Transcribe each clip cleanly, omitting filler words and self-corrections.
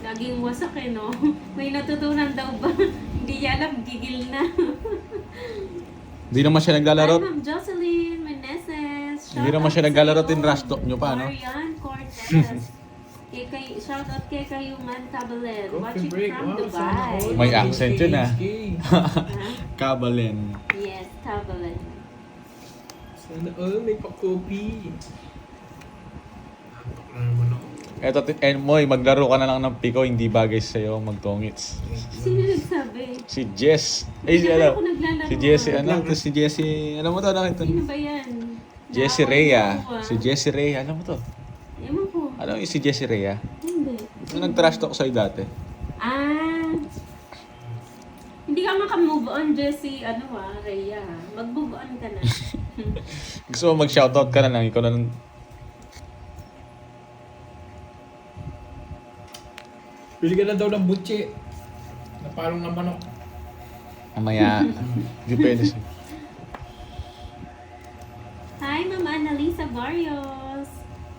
Laging wasak eh, no? May natutunan daw ba? Hindi niya alam, gigil na. Hindi naman siya Hi, naglalaro. Ma'am Jocelyn Meneses. Hindi naman siya naglalaro, tinrastok nyo pa, no? Marian Cortez. Shoutout kay Kayuman Tabalen. Coffee Watching break. from Wow, Dubai. sana all. May accent yun, ah. HK. Kabalen. Yes, Tabalen. Sana all may pa-copy. Napak na naman ako. Eto, Moy, maglaro ka na lang ng piko, hindi bagay sa'yo magtongits. Sino nagsabi? Si Jess. Hindi si naman ano? ako naglalaro. Si Jessie, ano? Si Jessie, alam mo to, nakita? Sino ba yan? Jessie Nakakalimutan Rhea. ko, ah. Si Jessie Rhea, alam mo to? Ewan ko. Alam mo yung si Jessie Rhea? Hindi. Ito nag-trash talk sa'yo dati. Ah. Hindi ka makamove on, Jessie, Rhea. Mag-move on ka na. Gusto mo mag-shoutout ka na lang, ikaw na lang. Pili ka na daw ng butche. Napalong ng manok. Mamaya, hindi pwede siya. Hi, Ma'am Annalisa Barrios.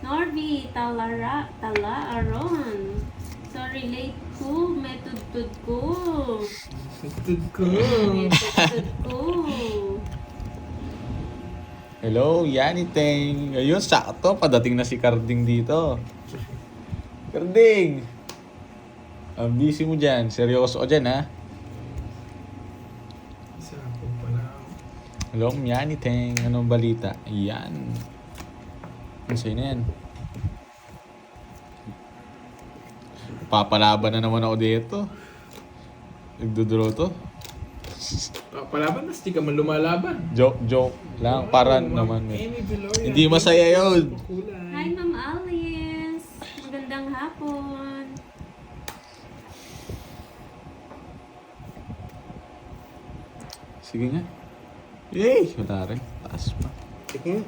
Norby, Talaaron. Sorry, late ko. Metudtud ko. Tutod ko. Metudtud ko. Hello, Yani Teng. Ayun, sakto. Padating na si Carding dito. Carding! Ang busy mo dyan. Seryoso ka dyan, ha? Isa po pala ako. Hello, Yani Teng. Anong balita? Ayan. Ano sa'yo na yan? Papalaban na naman ako dito. Nagduduro to. Palaban, mas di ka man lumalaban. Joke lang. Para naman. Amy Veloria. Hindi masaya yun. Hi, Ma'am Alice. Magandang hapon. Sige nga. Yay! Wala rin. Taas pa. Sige.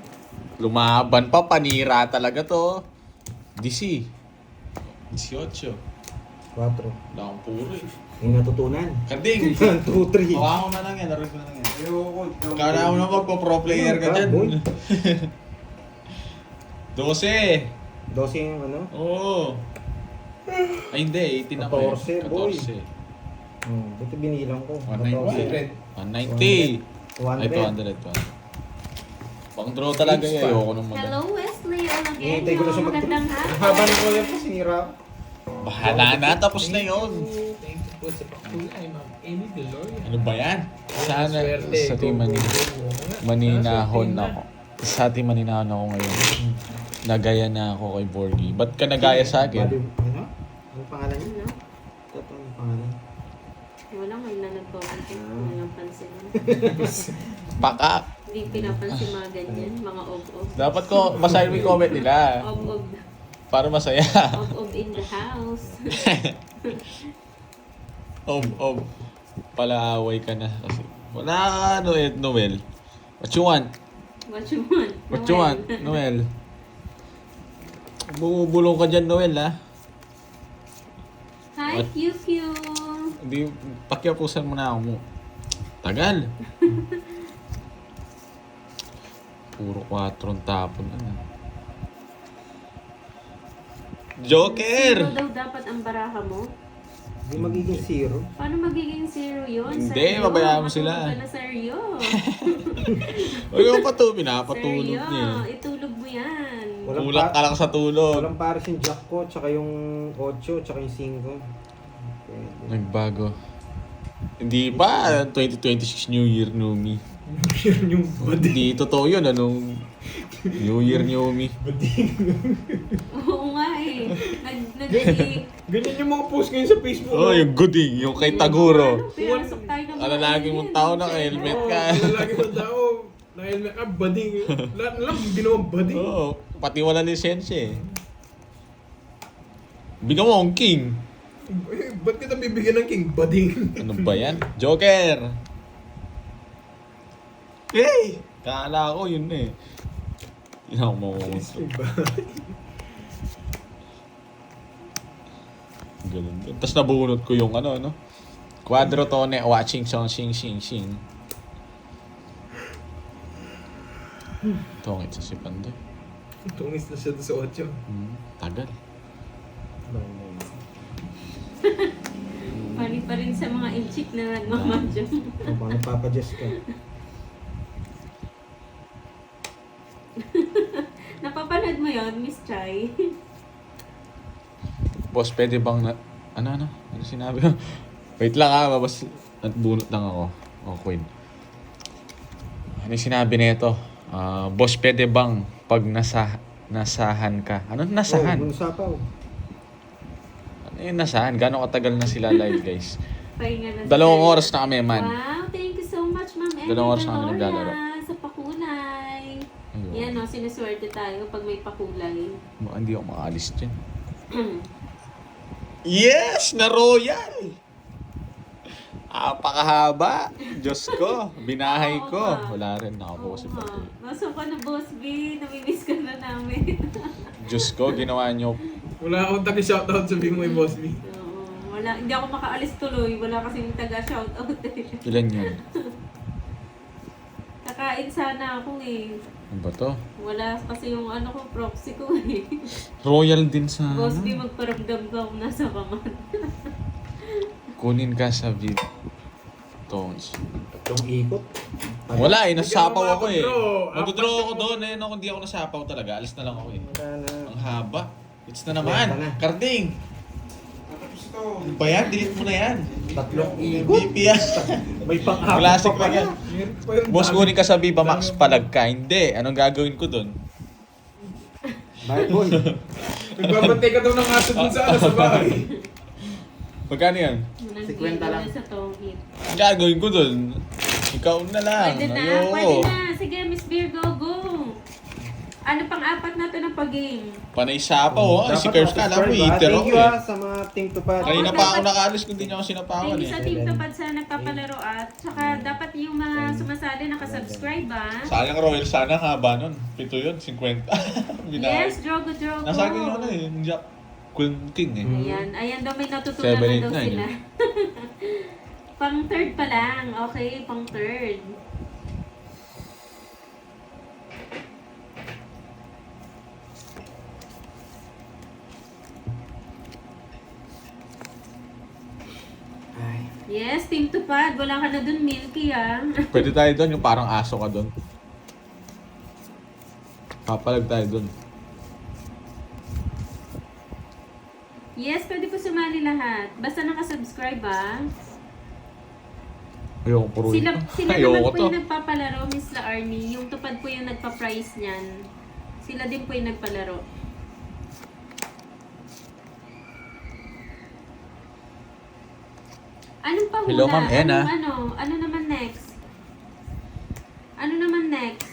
Lumaban pa. Panira talaga to. DC. 18. 4. Wala akong puro eh. May natutunan. Karding! 1, 2, 3. Hawakan ko na lang yan. Naroon ko na lang yan. Ayoko. Kala mo na magpo-pro player ka dyan. Boy. 12. 12 yung ano? Oo. Ay hindi. 18 ako eh. 14, boy. 14. Buti binilang ko. 190. 190. 200. Ay, 200. Pang draw talaga Each eh. pa. Ayoko nung Hello, Wesley Hinihintay ko na siya Olagenyo. Magandang Ang haba hapon. ng color ko, sinira ko. Bahala na. Tapos na yun. Thank you po sa pakulay, Ma'am Amy Veloria. Ano ba yan? Sana Swerte. sa team maninahon ako. Sa team maninahon ako ngayon. Nagaya na ako kay Borgie. Ba't ka nagaya sa akin? Ano? Ano pangalan niya? Ano? Ito ang pangalan. Wala, may nanag-comment. Walang pansin. Paka. Hindi pinapansin mga ganyan. Mga ob-ob. Dapat ko basahin mo yung comment nila. Ob-ob. Para masaya. Ob-ob in the house. Palaaway ka na. Kasi wala ano eh, Noel. What you want? What you want? What you want, Noel? Bumubulong ka dyan, Noel, ha? Hi, What? QQ. Hindi, pakiapusan mo na ako mo. Tagal. Puro 4 ang tapon. Ano? Joker! Zero daw dapat ang baraha mo? Hindi magiging 0. Paano magiging zero yun? Hindi, Seryo? babayaan mo sila. Matulog ka na, seryo. Huwag mo pinapatulog Seryo, niya. itulog mo yan. Walang Tulak ka lang sa tulog. Walang pares yung jack ko, tsaka yung 8, tsaka yung 5. Pwede. Nagbago. Hindi pa, 2026 New Year, New Me. Yun yung body. Hindi totoo yun, anong New Year, New Me. Oo nga eh. Ganyan yung mga post ngayon sa Facebook. Oh, yung gooding, yung kay Taguro. Pinasok tayo ng Ano lagi mong tao na helmet ka. Lalaki mo tao. Dahil may bading. Lahat na lang, ginawang bading. Oo, pati wala lisensya eh. Bigyan mo akong king. Eh, ba't kita bibigyan ng king bading? Ano ba yan? Joker! Hey! Kala ko yun eh. Hindi ako makukunto. Ganun din. Tapos nabunot ko yung ano. Quadrotone watching song sing sing sing. Tongit sa si Pandoy. Tungis na siya doon sa 8. Tagal. No. Pari pa rin sa mga inchik na nagmamadyong. Paano papadjust ka? Napapanood mo yon, Miss Chai? Boss, pwede bang na... Ano sinabi ko? Wait lang babas at bunot lang ako. O, Queen. Ano yung sinabi nito? Boss, pwede bang pag nasahan ka? Ano nasahan? Oh, sapaw. Ano yung nasahan? Gano'ng katagal na sila live, guys? Pahinga na. 2 oras na kami, man. Wow, thank you so much, Ma'am Emma 2 oras na kami naglalaro. sa pakulay. Ayun. Yan o, sinuswerte tayo pag may pakulay. Baka hindi ako makaalis dyan. Yes! Na Royal! Apakahaba! Diyos ko! Binahay Oo ko! nga. Wala rin. Nakapokus Oo pa. nga. Nasaan ka na, Boss B? Namimiss ka na namin. Diyos ko, ginawa nyo. Wala akong taga-shoutout sabihin mo yung boss me. Oo, wala, hindi ako makaalis tuloy. Wala kasing taga-shoutout eh. Ilan yun? Kakain sana ako eh. Ano ba to? Wala kasi yung ano ko, proxy ko eh. Royal din sa... Boss B, magparamdam ka kung nasa ka man. Kunin ka sa vid. Tones. Tatlong ikot. Wala eh, nasapaw ako eh. Mag-draw. Mag-draw ako doon eh. No, kung di ako nasapaw talaga, alis na lang ako eh. Wala na. Ang haba. It's na naman. Wala na. Karding! Ano ba yan? Delete mo na yan. Tatlong ikot. MVP yan. May pang-apat Classic pa lang yan. Meron pa yung Boss, dami. kunin ka sa Viva Max palag ka. Hindi. Anong gagawin ko doon? Bye, boy. Nagbabantay ka daw ng aso dun sa ano, sa bahay. Magkano yan? 50 lang. Sa tongit. Ang gagawin ko doon? Ikaw na lang. Pwede na, Ayoko. pwede na. Sige, Miss Beer, go. Ano pang-apat na to ng pag-game? Panay sapaw oh. Ay, si Curse ka. Alam mo, subscribe, eater Thank ako you eh. sa mga team tupad. Kanina Oo, pa ako dapat- nakaalis kung di niya ako sinapawan Thank you eh. sa Team Tupad sa nagpapalaro at saka dapat yung mga sumasali nakasubscribe ah. Sayang Royal sana haba nun. 7 yun, 50. Binahay. Yes, Drogo. Nasa akin yung ano eh, yung Jack Queen King eh. Ayan daw may natutunan na daw 789 sila. Pang third pa lang. Okay, pang third. Ay. Yes, Team Tupad. Wala ka na dun, Milky ah. Pwede tayo doon, yung parang aso ka doon. Papalag tayo doon. Yes, pwede po sumali lahat. Basta nakasubscribe ah. Ayoko puro Sila naman Ayoko po to. yung nagpapalaro, Miss La Arnie. Yung Tupad po yung nagpa-price niyan. Sila din po yung nagpalaro. Anong pahula? Hello, Ma'am Ena. Ano naman next? Ano naman next?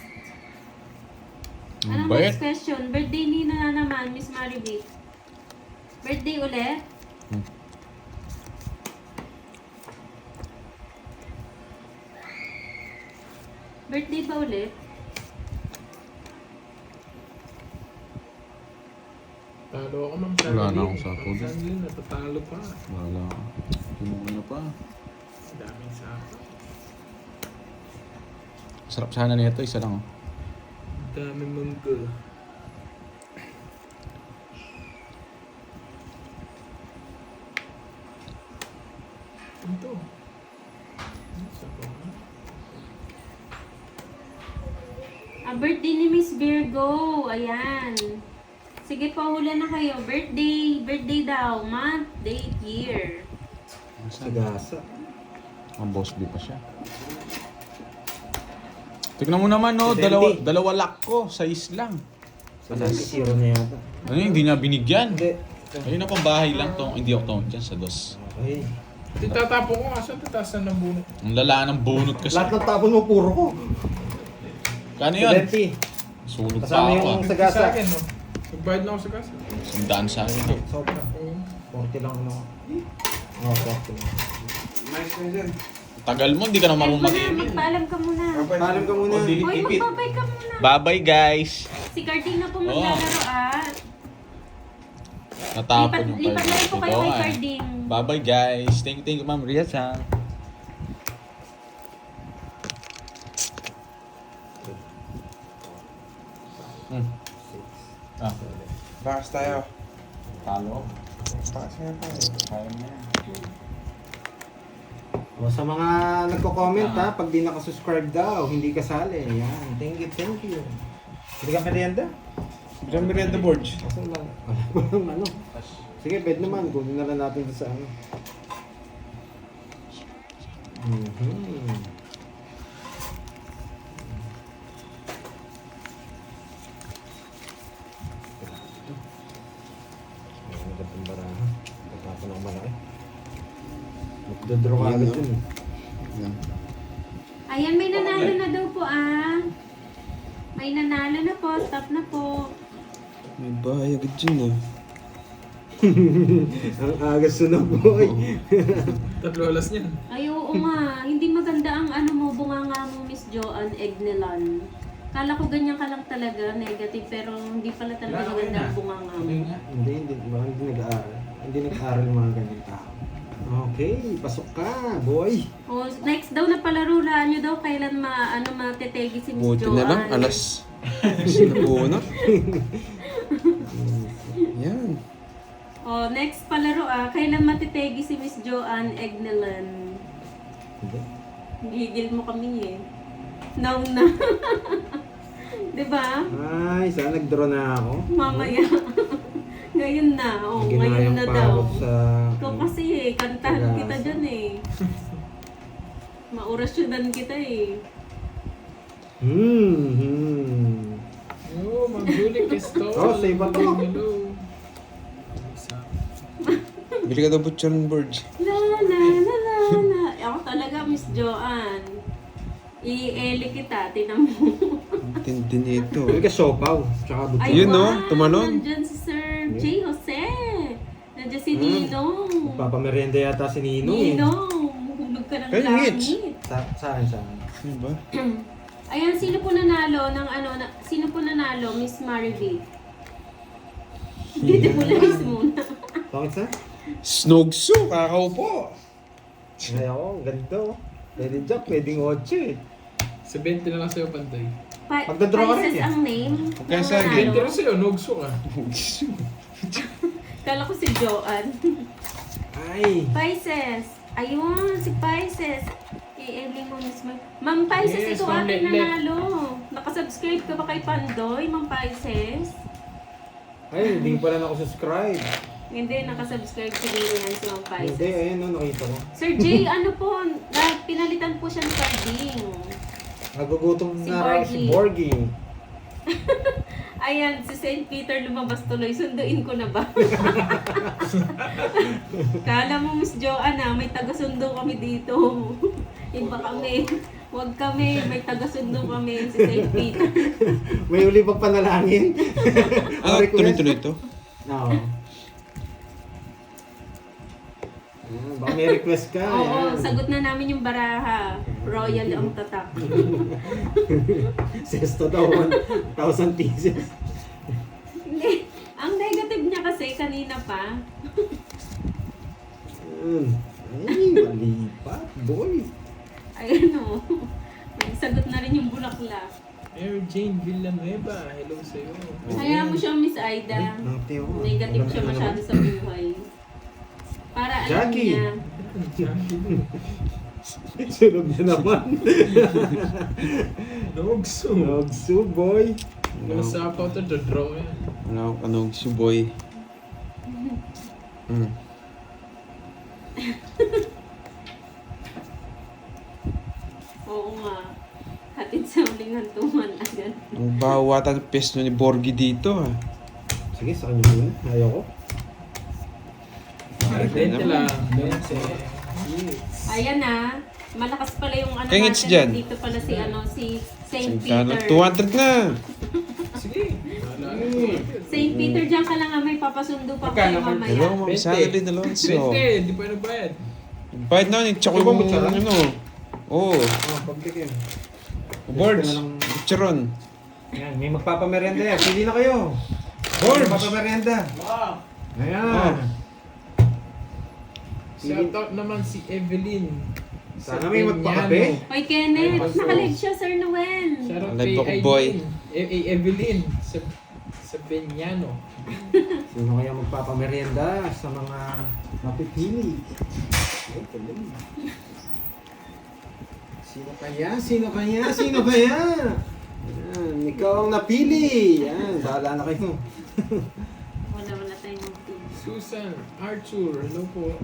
Anong Bayad. next question? Birthday ni na naman, Miss Maribeth. Birthday ulit? Birthday ba ulit? Talo ako, ma'am. Wala na akong sapaw dun. Sandlin, natatalo pa. Wala. Ano pa. Daming sapaw. Sarap sana nito, isa lang oh. Daming munggo. Ito. Sapaw na. Birthday ni Miss Virgo. Ayan. Sige po, hula na kayo. Birthday. Birthday daw. Month, date, year. Sagasa. Ang boss B pa siya. Tignan mo naman no, 70. dalawa lock ko, size lang. Sa 0 na yata. Ano yun, hindi niya binigyan. Hindi. Ayun na pang bahay lang to, hindi ako to dyan sa dos. Okay. Titatapo ko nga siya, tatasan ng bunot. Ang lala ng bunot kasi. Lahat ng tapon mo, puro ko. Kano yun? 70. Sunog pa Kasama ako yung ah. sagasa. Sa akin, no? Nagbayad na ako sa gas. Sandaan sa akin ah. Sobra. Oo. 40 lang ano. Oo, 40 lang. Tagal mo, hindi ka na marunong Muna, mag-email. magpaalam ka muna. Paalam ka muna. Hoy, magbabay ka muna. Bye-bye guys! Si Carding na po maglalaro ah. Natapon yung Lipat na rin po kayo Ito, kay ah. Carding. Bye-bye guys! Thank you Ma'am Ria-san. Ah. Box tayo. Talo. Pakasaya pa eh. Kaya na yan. O sa mga nagko-comment ha, pag di nakasubscribe daw, hindi kasali. Yan. Thank you, thank you. Hindi ka merienda? Diyan merienda boards. Asan ba? Walang ano. Sige, bed naman. Kunin na lang natin sa ano. Magandang baraha. Tatapon ako malaki. Magdodraw ka agad dun eh. Ayan, may nanalo na daw po May nanalo na po. Stop na po. May bahay agad dyan ah. Ang aga sunog boy. Tatlo alas niyan. Ay, oo nga. Hindi maganda ang ano mo, bunganga mo, Miss Joanne Egnelan. Kala ko ganyan ka lang talaga, negative, pero hindi pala talaga maganda ang bunganga mo. Hindi nag-aaral. Hindi nag-aaral yung mga ganyan tao. Okay, pasok ka, boy. O, next daw na palarulaan nyo daw, kailan matetegi si Miss Buti Joanne. na lang, alas. Sinabuno. Yan. O, next palaro kailan matetegi si Miss Joanne Egnelan. Hindi. Gigil mo kami eh. Now na. Diba? Ay, saan nag-draw na ako? Mamaya. Ngayon na. O, ngayon Ginayang na pa daw. ako sa... Ikaw kasi kantahan Pag-asa. kita dyan eh. Maorasyonan kita eh. Oo, magbulik esto. Oh, save pa to. Hello. Bili ka daw butcheron boards. La la la la la. Ako talaga, Miss Joanne. I-eli kita, tinan mo. Tindi nito. Pwede ka siopaw, tsaka butso. Yun, no? Tumalon. Nandyan si Sir J. Jose. Nandyan si Ninong. Papamerienda yata si Ninong eh. Ninong. Hulog ka ng Hey, gamit. Mitch. Saan? Ano ba? Ayan, sino po nanalo ng sino po nanalo? Miss Marivy. Dito mo lang muna. Bakit sa? Snogso, kakaupo. Ay ako, ganito. Pwede Jack, pwedeng 8 eh. Sa 20 na lang sa'yo, Panday. Magdodraw ka rin Pisces eh. ang name. Okay, ng sige. nanalo. 20 na sa'yo, nugso ka. Kala ko si Joanne. Ay, Pisces. Ayun, si Pisces. I-eli mo mismo. Ma'am Pisces, Yes, ito Ma'am ating Letlet. nanalo. Nakasubscribe ka ba kay Pandoy, Ma'am Pisces? ay, hindi pa lang ako subscribe. Hindi, nakasubscribe siguro yan si Ma'am Hindi, Pisces. ayun no, nakita ko. Sir J, ano po, pinalitan po siya ni Carding. Nagugutom Si na raw si Borgie. Borgie. Ayan, si St. Peter lumabas tuloy. Sunduin ko na ba? Kala mo, Miss Joanne, may taga-sundo kami dito. Iba kami. Huwag kami, may taga-sundo kami. Si St. Peter. May uli pang panalangin. Ah, tuloy-tuloy ito. Oo. Ayan, baka may request ka. Oo, ayan. sagot na namin yung baraha. Royal ang tatak. Sesto daw, 1,000 pieces. Hindi. Ang negative niya kasi kanina pa. Ay, malipat, boy. Ayun o. Sagot na rin yung bulaklak. Mary Jane Villanueva, hello sa'yo. Hayaan mo siya, Miss Aida. Nangti ako. Negative siya masyado sa buhay. Para alam Jackie. niya. Sunog na naman. Nugso. Nagsu, boy. Masapaw to, draw yan. Wala akong kanog si boy. Oo nga. Hatid sa uling hantungan agad. Ang bawatan ng pesto ni Borgie dito ah. Sige, sa kanya muna. Ayoko. 20 lang. 20. Ayan na. Malakas pala yung ano Kaya ngits dyan. Dito pala si si St. Kano, Peter. 200 na. Sige. St. Peter, dyan ka lang may papasundo pa kayo mamaya. Hello, Ma'am 20. Sally Alonso. 20, hindi pa nagbayad. Bayad na yun, tsaka Ito ba yung butcheron? ano. Oo. Oh, public yun. Boards. Ito na lang. Butcheron. Yan, may magpapamerienda yan. Pili na kayo. Boards. Magpapamerienda. Ayan. Shout out naman si Evelyn. Sana may magpakape. Hoy, Kenneth, nakalive siya, Sir Noel. Shout out Alive kay ako, boy. Evelyn. Sa Sa Benyano. Sino kaya magpapamerienda sa mga napipili? Ay, tuloy. Sino kaya? Sino kaya? Sino kaya? Yan, ikaw ang napili. Yan, bahala na kayo. Wala tayong team. Susan, Arthur, hello po.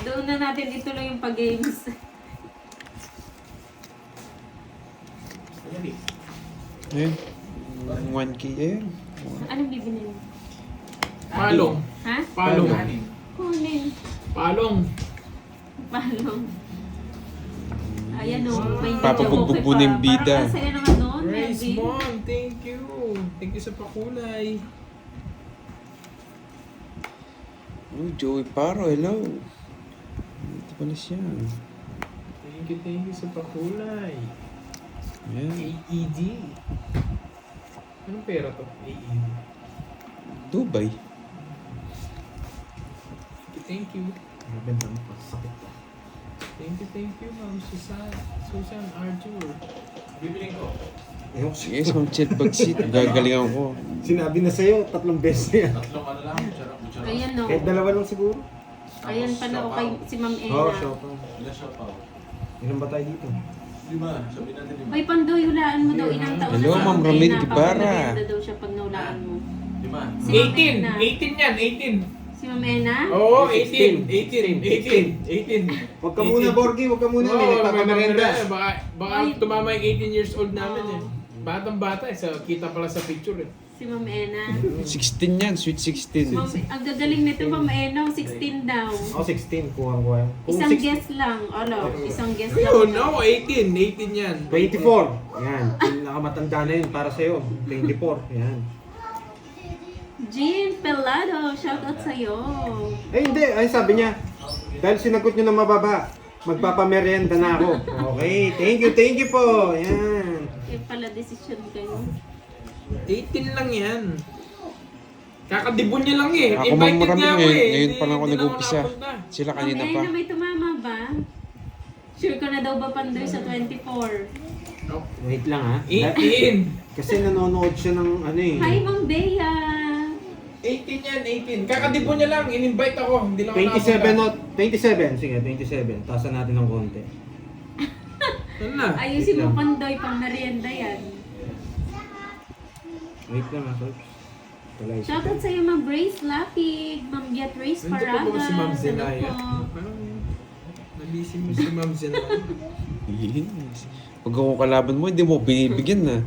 Doon na natin ituloy yung pag-games. Eh, 1K eh. Anong bibili mo? Palong. Ha? Palong. Kunin. Palong. Palong. Ayan o. May Papabugbog mo na yung bida. Parang kasaya naman noon. Grace Melvin. Mon, thank you. Thank you sa pakulay. Oh, Joey Paro, hello. Ito pala siya. Thank you sa pakulay. Yan. AED. Anong pera to? AED. Dubai. Thank you. Maganda mo pa, sakit pa. Thank you, Ma'am Susan Arthur. Bibiling ko. Ayun, Sige, sa chat bag seat. Gagalingan ko. sinabi na sa'yo, 3 beses na yan. Ayan o. Kahit dalawa lang siguro. Ayan pala o kay si Ma'am Ena. Oo, shop. Ilan ba tayo dito? Ay, Pandoy, hulaan mo daw. Ilang taon Hello, na si Ma'am Ena. Romel Guevara. Papamerienda daw siya pag naulaan mo. Si Ma'am 18! Ena. 18 yan, 18. Si Ma'am Ena? Oo, 18. 18. Huwag ka muna, Borgie. Huwag ka muna. May nagpapamerenda. Baka Ay. tumama yung 18 years old namin eh. Oo. Batang bata eh. Kita pala sa picture eh. Si Ma'am Ena. 16 yan, sweet 16. Ma'am, ang gagaling nito, Ma'am Ena. 16 daw. Ako 16, kuha ko yan. Kung Isang 16 guess lang. Ano? Isang guess lang. Ayun, no, 18. 18 yan. 24. Yan. Pinakamatanda na yun para sa'yo. 24. Yan. Jean Pelado, shoutout sa'yo. Eh hindi, ay sabi niya, dahil sinagot niyo na mababa, magpapamerienda na ako. Okay, thank you po. Yan. Eh pala, decision kayo. 18 lang yan. Kakadibon niya lang eh. Ako Invited marami niya ako ngayon, eh. ngayon pa lang ako Hindi na nag-umpisa. nakapunta. Sila Ma'am kanina pa. Ena, may tumama ba? Sure ka na daw ba, Pandoy, sa 24? Wait lang ha. 18. Kasi nanonood siya ng ano eh. Hi, Ma'am Bea! 18 yan, 18. Kakadibon niya lang. In-invite ako. Hindi lang ako 27 not 27. Sige, 27. Taasan natin ng konti. Ano na? Ayusin Wait mo, lang. Pandoy, pang merienda yan. Wait lang ha, Coach. Talay. Shoutout sa'yo, Ma'am Grace Lapig, Ma'am Beatrice Nandito Paraga. po ba si Ma'am Hello Zenaya? po. Parang nabisi mo si Ma'am Zenaya. Yes. Pag ako kalaban mo, hindi mo binibigyan na.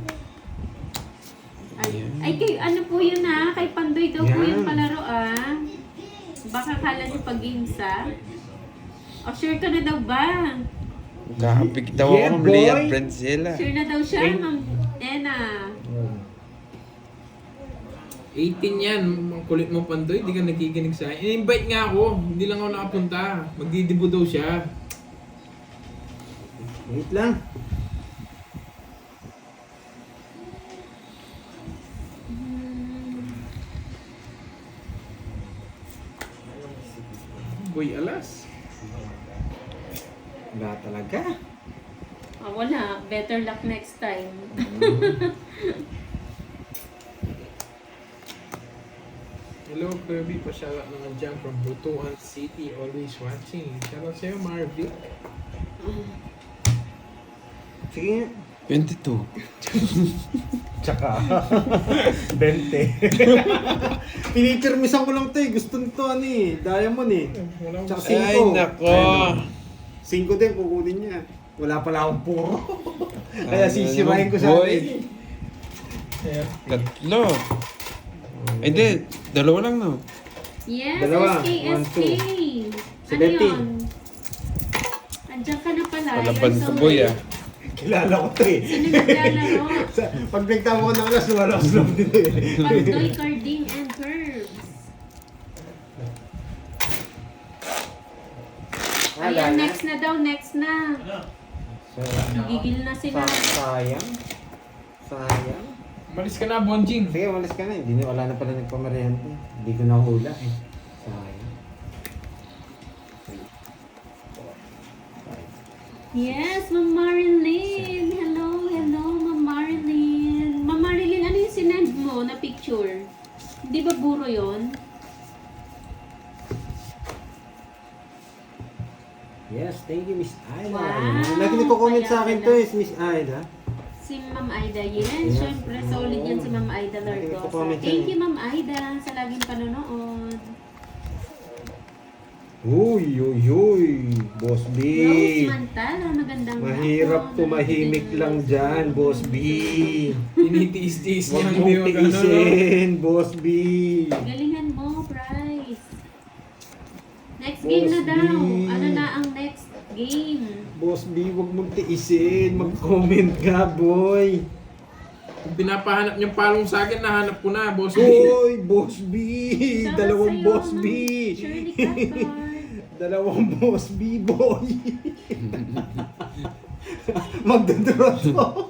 Ay, kay, ano po yun ha? Kay Pandoy daw po Yan. yung palaro ah. Baka kala niyo pag-games ah. O, sure ka na daw ba? Kakapig daw Yeah, ako, Ma'am Lea boy. Francela. Sure na daw siya, Ma'am Ena. 18 yan. Ang kulit mo, Pandoy. Hindi ka nakikinig sa akin. In-invite nga ako. Hindi lang ako nakapunta. Magdidibo daw siya. Wait lang. Boy, alas. Wala talaga. Ah, wala. Better luck next time. Hello, Kirby. Pa-shoutout naman dyan from Butuan City. Always watching. Shoutout sa'yo, Marvic. Sige nga. 22. Tsaka. 20. Pinicture-misan ko lang to eh. Gusto nito ano eh. Diamond eh. Wala Tsaka akong... Ay, 5. nako. 5 din, kukunin niya. Wala pala akong puro. Kaya sisirahin ko sa Boy. atin. Tatlo. Ay, hindi. Dalawa lang, no? Yes, Dalawa. SK. 1, 2. Ano yun? Andiyan ka na pala. Palaban You're ka, so boy, late. ah. Kilala ko to eh. Sino naglalaro? Pag nagtama ko ng alas, wala ko sa dito eh. Pandoy, Carding, and Curbs. Ayan, next na daw, next na. Gigil na sila. Sayang. Sayang. Malis ka na, Bonjing. Sige, umalis ka na. Hindi na, wala na pala nagpamarehante. Hindi ko nahula eh. Sayang. 5, 6, Yes, Ma'am Marilyn. Hello, hello, Ma'am Marilyn. Ma'am Marilyn, ano yung sinend mo na picture? Hindi ba buro yon? Yes, thank you, Miss Aida. Wow, Lagi nagko-comment sa akin kaya to pala. is Miss Aida. Si Ma'am Aida, yes. Yes. Syempre, solid yan si Ma'am Aida Lagi Lardosa. nagko-comment Thank yan you, Ma'am Aida, sa laging panonood. Uy, uy, uy. Boss B. Rose Mantala, magandang Mahirap hapon. tumahimik lang dyan, Boss B. Tinitiis-tiis niya. Huwag Hindi mong mo gano'n. tiisin, Boss B. Galingan mo, Bryce. Next game na Boss daw. B. Ano na ang next game? Boss B, huwag mong tiisin. Mag-comment ka, boy. Kung pinapahanap niyang palong sa akin, nahanap ko na, boss. Uy, Boss B. Shoutout Dalawang sa'yo, Boss Ma'am B. Shirley Caspar. Dalawang Boss B, boy. Magdodrot ko.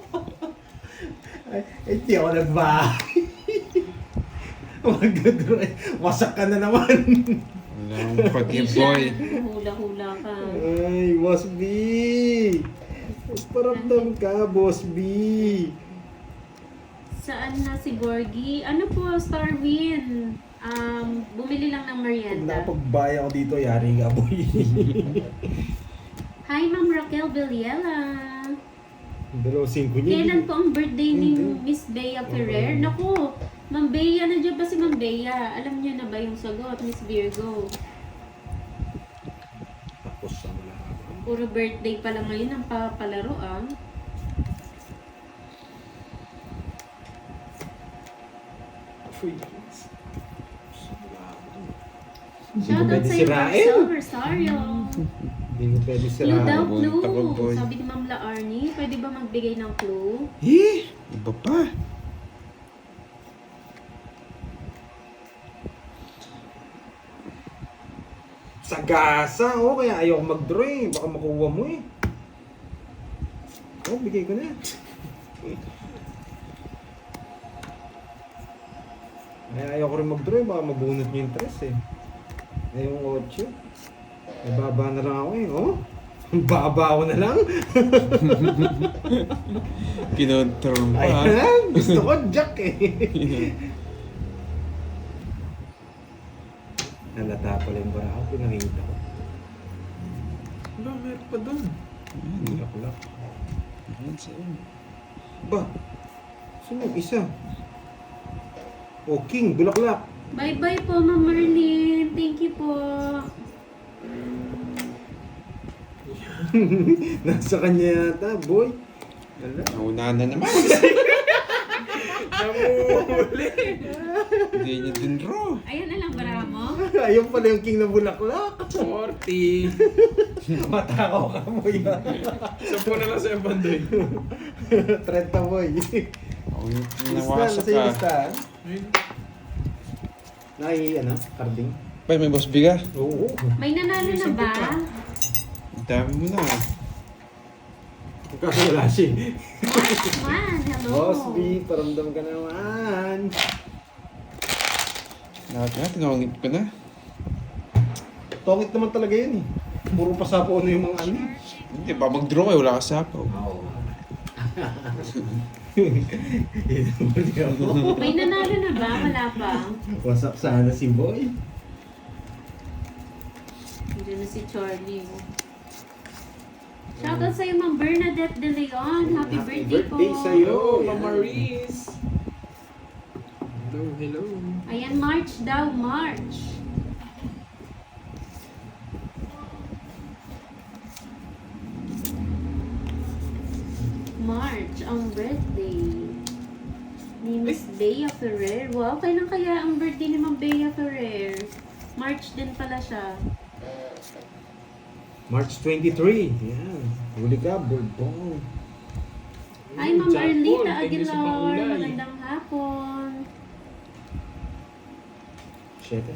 Ay, hindi ako nagbahay. Magdodrot. Wasak ka na naman. Wala akong pati, boy. Hula-hula ka. Ay, Boss B. Paramdam ka, Boss B. Saan na si Borgie? Ano po, Starwin? Bumili lang ng Pag merienda. napagbaya ako dito, yari ka, boy. Hi, Ma'am Raquel Villela. Dalawang 5 niya. Kailan po ang birthday ni Hindi. Miss Bea Ferrer? Naku, Ma'am Bea, nandiyan ba si Ma'am Bea? Alam niyo na ba yung sagot, Miss Virgo? Tapos ang lahat. Puro birthday pa lang ngayon ang papalaro, ah. Shoutout pwede sa'yo, sirain. Marcel Rosario. Hindi mo pwede Clue sirahan. daw, Bunta ko, clue. boy. Sabi ni Ma'am La Arnie, pwede ba magbigay ng clue? Eh, iba pa. Sagasa, oh, kaya ayaw mag-draw eh. Baka makuha mo eh. Oh, bigay ko na. Kaya ayaw ko rin mag-draw eh. Baka mabunot niyo yung tres eh. Eh, yung 8. May baba na lang ako eh. Oh, ang baba ko na lang. Kinontrol mo pa. Ayan, gusto ko jack eh. Nalata pala yung bara ako. Pinakita ko. Wala, meron pa doon. Bulaklak. Ayan sa'yo. Ba? Sino yung isa? O, King, bulaklak. Bye-bye po, Ma'am Marlene. Thank you po. Nasa kanya yata, boy. Wala. Nauna na naman. Namuli. Hindi niya din raw. Ayun na lang, bara mo. Ayun pala yung King na bulaklak. 40. Matakaw ka, boy. 10 na lang sa'yo, Pandoy. 30, boy. Ako yung Lista, nawasok nasa yung ka. listahan. Ayun. Ano, carding. Bay, may boss biga. Oo. May nanalo na ba? Ang dami mo na. Kaso wala siya. Man, hello. Boss B, paramdam ka naman. Lahat nga, tinawagin ko na. Tongit naman talaga yun eh. Puro pasapo ano yung mga ano. Hindi, ba mag-draw kayo, wala ka sapaw. Oo. Yun ako. May nanalo na ba? Wala pa. What's up sana si boy? Hindi na si Charlie. Oh. Shoutout sa'yo, Ma'am Bernadette De Leon. Happy birthday po. birthday sa'yo. Hello, Yan. Mama Reese. Hello, hello. Ayan, March daw, March. March, ang birthday ni Miss Bea Ferrer. Wow, kailan kaya ang birthday ni Ma'am Bea Ferrer? March din pala siya. March 23. Yan. Huli ka, bulbong. Hi, Ma'am Jack Paul, Arlita thank you sa Aguilar. pakulay. Magandang hapon. Shit.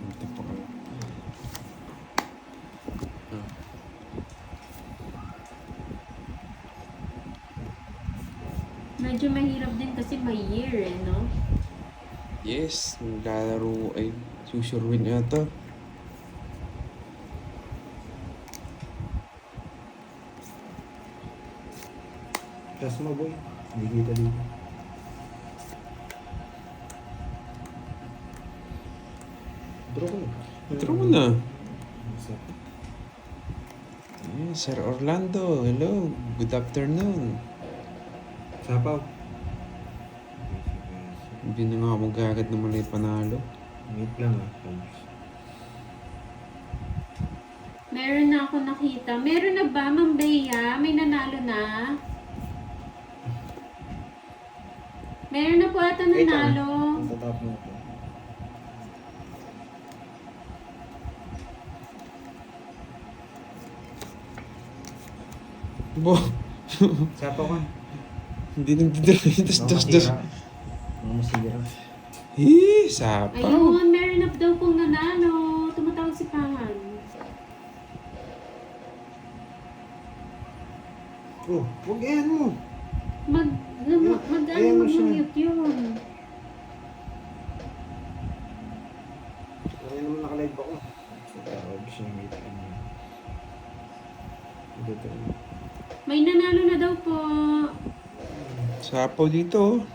Ito pa ka. Medyo mahirap din kasi may year eh, no? Yes, maglalaro ay susurwin yata. Tas mo, boy. Hindi kita dito. Draw ko na. Draw mo na. Sir Orlando, hello. Good afternoon. Sapaw. Hindi na nga magagad na muli panalo. Wait lang ah. Meron na ako nakita. Meron na ba, Ma'am Bea? May nanalo na? Meron na po ata nanalo. Ang tatap mo ito. Bo, Sapaw ka. hindi nagdadala yung das. Mga masira. Sapa. Ayun, meron na daw pong nanalo. Tumatawag si Pangan. Oh, huwag yan mo. Mag-ano, mag-mute yun. Kaya naman nakalive ako. Tawag siya ng ito. Dito. May nanalo na daw po. Sapaw dito.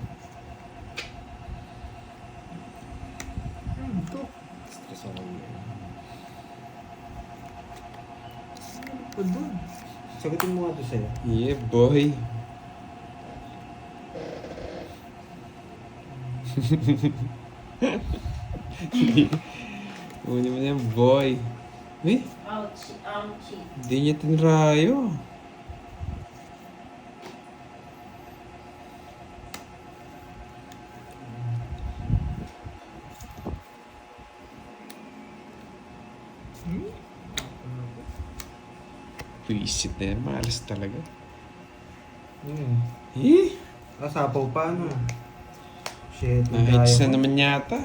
Stress ako yun. Sagutin mo nga ito sa'yo. Yeah, boy. Uli mo na yan, boy. Eh, Ouchie, ouchie. hindi niya tinrayo. Visit na yan, malas talaga. Eh, Sapaw pa ano. Shit. nahits na naman yata.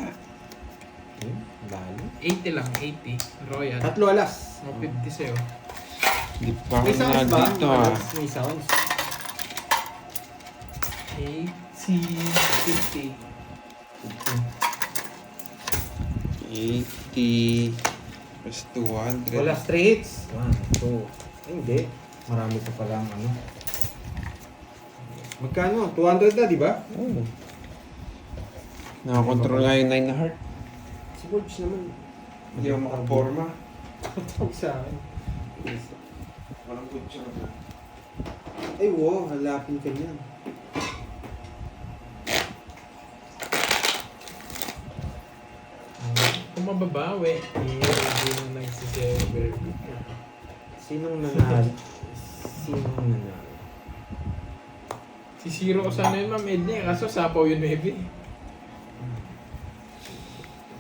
Dali. 80 lang, 80. Royal. Tatlo alas. O 50 sa'yo. Hindi pa ako May sounds nanalo ba? dito ah. May sounds. 80, 50. 80 plus 200. Wala straights. 1, 2. Ay, hindi. Marami pa pala ang ano. Magkano? 200 na, di ba? Oo. Nakakontrol nga yung 9 na heart. Si George naman. Hindi ako makaporma. Tawag sa akin. Walang good siya. Ay, wow. Halapin ka niyan. Kung mababawi, hindi na nagsiserver. Sinong nanalo? Sinong nanalo? Si Zero ko sana yun, Ma'am Edna. Kaso sapaw yun, maybe.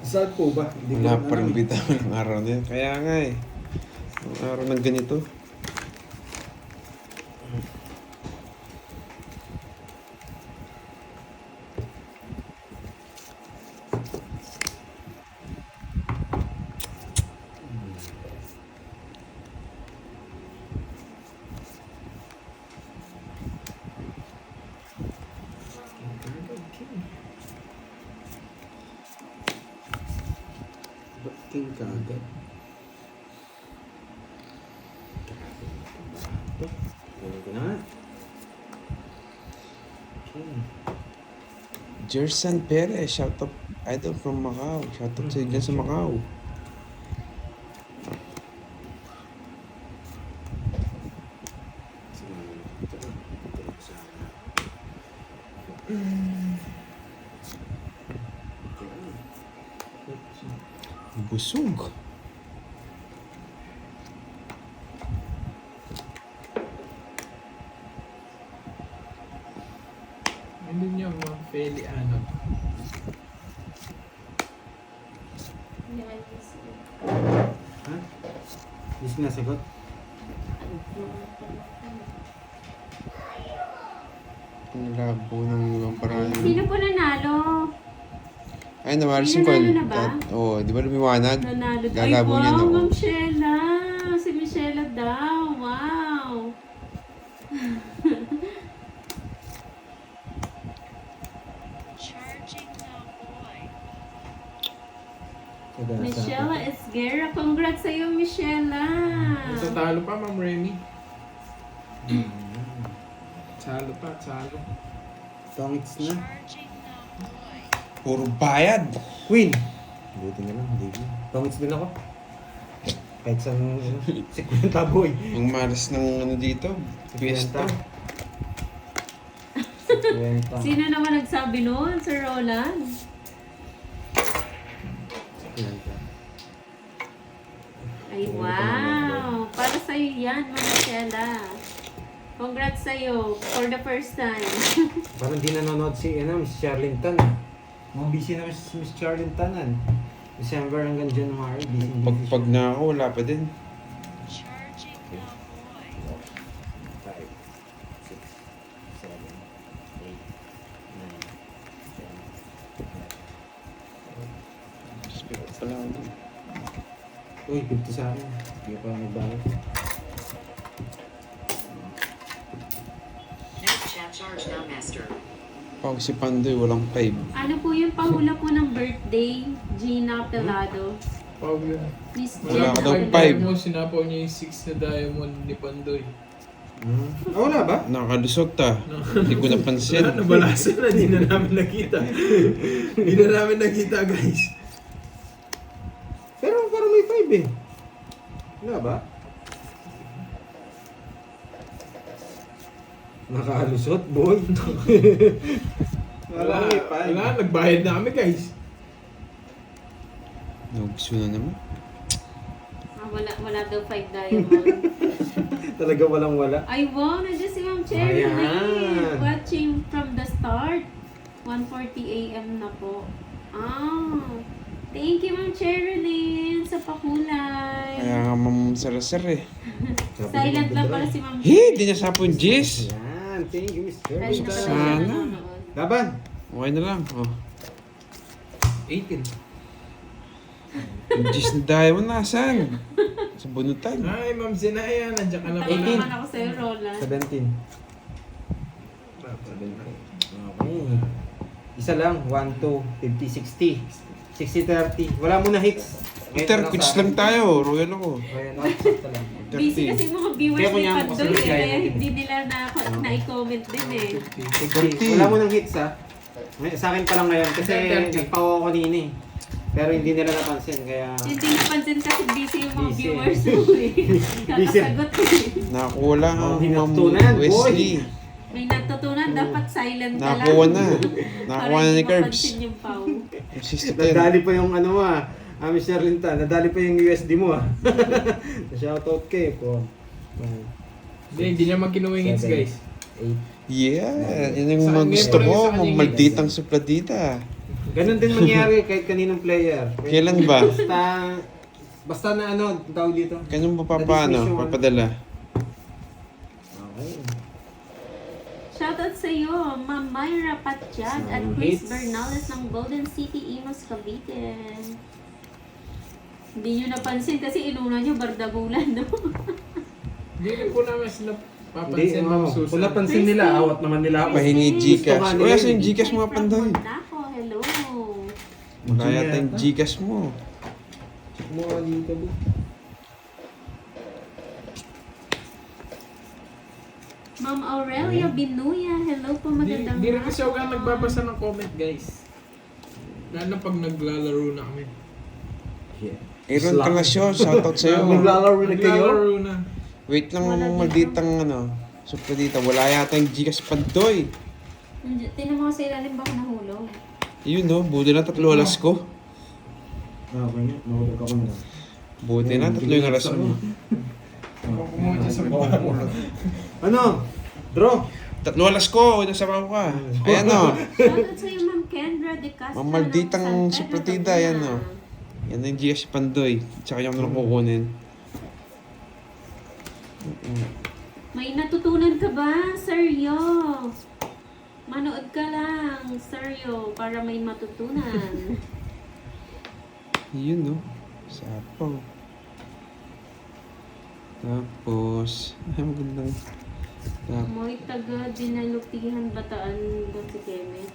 Saan po ba? Hindi ko Wala alam pa rin eh. bitawan ng araw na yan. Kaya nga eh. Ang araw ng ganito. Ba't king ka agad? Kunin ko na nga. Okay. Jerson Perez, shout out idol from Macau. Shout out sa dyan sa Macau. Busog. Hindi niyo, Ma'am Feli, ano. Ha? Hindi sinasagot? Ang labo ng ibang paraan. Sino po nanalo? Ay, nawari si May Juan. nanalo na ba? Oo, di ba lumiwanag? Nanalo. Ay, Lalabo niya wow, na. Ma'am Sheila. Si Michelle daw. Wow. Michelle Esguerra. Congrats sa'yo, Michelle. Tatalo pa, Ma'am Remy. Salo pa, salo. Tongits na. Puro bayad. Queen. Buti na lang, hindi ko. Tongits din ako. Kahit sa si Queen Taboy. Ang malas ng ano dito. Fiesta. Kwenta. Sino naman nagsabi noon, Sir Roland? Kwenta. Ay, wow! Para sa'yo yan, Ma'am Michelle. Congrats sa'yo for the first time. Parang di nanonood si Miss Charlene Tan. Mga busy na Miss Charlene Tanan. December hanggang January, busy. Pag na ako, wala pa din. 5, 6, 7, 8, 9, 10. Spirit pala ako. Uy, 50 sa akin. Hindi pa nagbayad. Next chat charge now, master. Pag si Pandoy, walang 5. Ano po yung pahula po ng birthday, Gina Pelado? Pau yun. Miss Wala ka Gina daw Yung five. diamond, sinapaw niya yung 6 na diamond ni Pandoy. Wala ba? Nakalusot ta. Hindi ko napansin. Wala, nabalasan na, di na namin nakita. Di na namin nakita, guys. Pero parang may 5 eh. Wala ba? Nakalusot, boy. Wala may 5. Wala, nagbayad na kami, guys. Naugso na naman. Wala daw 5 diamond. Talaga walang wala. Ay, wow! Nandiyan si Ma'am Cherry Ayan. watching from the start. 1:40 a.m. na po. Thank you, Ma'am Cherry sa pakulay. Kaya nga mamsarasar eh. Silent lang pala si Ma'am Hey, di niya sapon Jis. Yan, thank you, Mr. Kahit na pala siya Sana. nanonood. Laban. Okay na lang. Oh. 18. Yung Jis na diamond nasaan? Sa bunutan. Ay, Ma'am Zenaya, nandiyan ka na Tayo pala. naman ako sa'yo, Roland. 17. Okay. Isa lang. 1, 2, 50, 60. 60, 30. Wala mo na hits. Peter, quits lang tayo. Royal ako. Ayan, sakto lang. Busy kasi mga viewers Kaya ni kunyari, Pandoy kasi eh, kaya kaya natin. hindi nila na-comment din eh. 50. Wala mo ng hits ha. Sa akin pa lang ngayon kasi 30. nagpawa ko kanina eh. Pero hindi nila napansin kaya Hindi napansin kasi busy yung mga Busy. viewers mo eh. Kakasagot eh. Nakakuha lang Oh, ang hinatutunan, Ma'am boy. Wesley. May natutunan, dapat silent ka lang. Nakakuha na. Nakakuha na ni Para Curbs. hindi mapansin yung pau. Yung 60 nadali pa yung ano mo ah. Miss Charlene Tan, nadali pa yung USD mo ah. Shoutout kay po. Hindi naman kinuha yung hits, guys. 8. Yeah, yun yung Sa mga akin, gusto ngayon ko. pa lang sa kanya Malditang supladita. Ganun din mangyari kahit kaninong player. Kailan ba? Basta na ano, tawag dito. Kanyang papaano? Papadala. Okay. Shoutout sa iyo, Ma'am Myra Patjad at Some Chris hits. Bernales ng Golden City, Imus, Cavite. Hindi nyo napansin kasi inuna nyo bardagulan, no? Hindi rin po namin sila Hindi, papansin, Ma'am Susan. kung napansin nila, awat naman nila ako. Pahingi Gusto Gcash. nga O, nila yasa yun. yung Gcash mga From pandoy. Monaco, hello. Kaya tayong Gcash mo. Check mo nga dito, bu. Ma'am Aurelia Binuya, hello po, magandang Hindi rin kasi ako hapon. nagbabasa ng comment, guys. Lalo na pag naglalaro na kami. Aaron Calasio, shoutout sa'yo. Naglalaro na kayo? Naglalaro na. Wait lang, Wala dito. malditang ano. Supladita. Wala yata yung Gcash pandoy. Tinan mo sa ilalim baka nahulog. Yun no, buti na 3 alas ko. Okay nga, nahulog ako na. Buti na 3 yung alas mo. Ako kumuha dyan sa bawang. Ano? Draw? 3 alas ko, nasabaw ka. Ayan o. Shoutout sa iyo, Ma'am Kendra de Castro. Ma'am Malditang ng San Pedro, suplatida, Laguna. yan o. Yan na yung Gcash pandoy. Tsaka yung nalang kukunin. May natutunan ka ba, Seryo? Manood ka lang, Seryo, para may matutunan. Yun no. Sapaw. Tapos, ay magandang. Mo'y taga Dinalupihan, Bataan ba si Kenneth?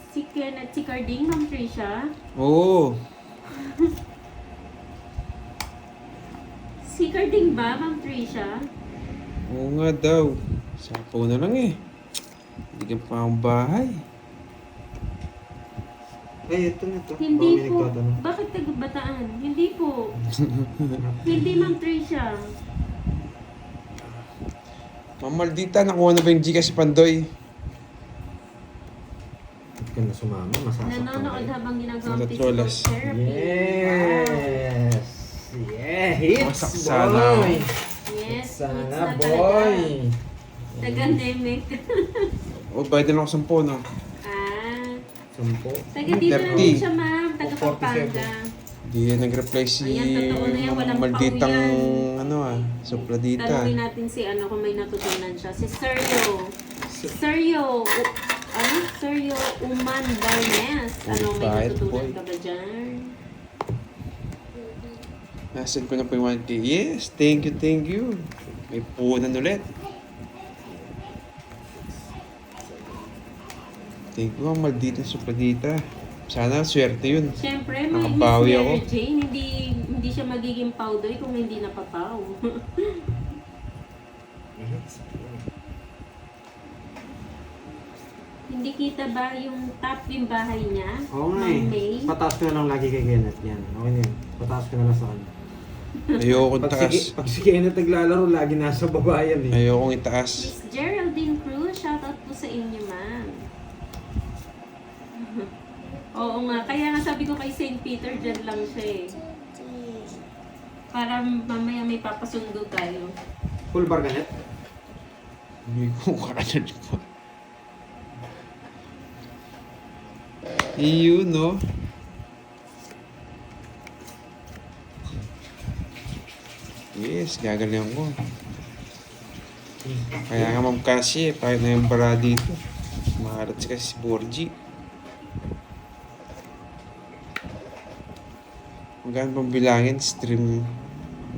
Si Kenneth, si Carding, Ma'am Trisha. Oo. Sticker din ba, Ma'am Trisha? Oo nga daw. Sapo na lang eh. Hindi ka pa ang bahay. Ay, ito na to. Hindi Baka may po. nagtatanong. Bakit taga-Bataan? Hindi po. Hindi, Ma'am Trisha. Ma'am Maldita, nakuha na ba yung Gcash si Pandoy? Hindi ka na sumama, masasaktan Nanonood kayo. habang ginagawa Mga physical trolas. therapy. Yes! Yeah, hits, Masaksana. boy! Yes, Sana, it's na boy! talaga. Taga-endemic. O, bayad na lang ako 10, no? Ah. 10. Taga dito lang 30. din siya, ma'am. Taga Pampanga. Hindi yan nag-reply si Ayan, totoo na yan. Walang Ma'am Malditang, pauyan. ano supladita. Tanungin natin si ano kung may natutunan siya. Si Sergio. Sergio. Ano? Sergio Uman Barnes. Ano, may Bait, natutunan boy. ka ba dyan? Nasend ko na po yung 1K. Yes, thank you. May punan ulit. Thank you, Ma'am Malditang supladita. Sana swerte yun. Siyempre, may Miss Nakabawi Mary ako. Jane. Hindi siya magiging powder kung hindi napapaw. Hindi kita ba yung top yung bahay niya? Oo nga eh. Ma'am May? Pataas ko na lang lagi kay Kenneth yan. Okay na yun. Pataas ko na lang sa kanya. Ayokong taas. Pag si Kenneth naglalaro, lagi nasa baba yan eh. Ayokong itaas. Miss Geraldine Cruz, shoutout po sa inyo, ma'am. Oo nga, kaya nga sabi ko kay St. Peter, dyan lang siya eh. Para mamaya may papasundo tayo. Full bar Kenneth? Hindi ko kakanan po. Iyon, no? Yes, gagaling ko. Kaya nga Ma'am Cassie, kahit na yung bara dito. Mahalat si kasi si Borgie. Magkano pang bilangin? Stream.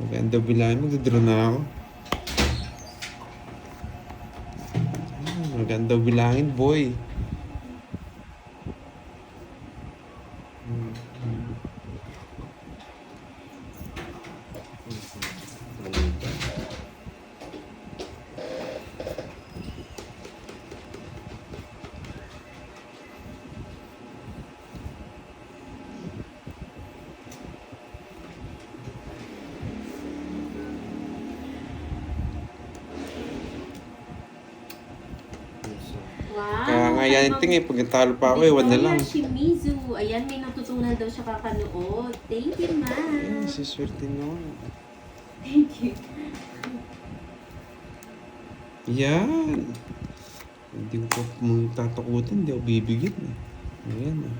Maganda bilangin. Magdadraw na ako. Maganda bilangin, boy. Wow! Kaya nga yan yung ting eh. Pag natalo pa ako, iwan na lang. Victoria Shimizu. Ayan, may natutunan daw siya kakanood. Thank you, ma'am. Siswerte nyo. Thank you. Yan. Hindi ko pa tatakutin. Hindi ako bibigyan eh. Ayan ah.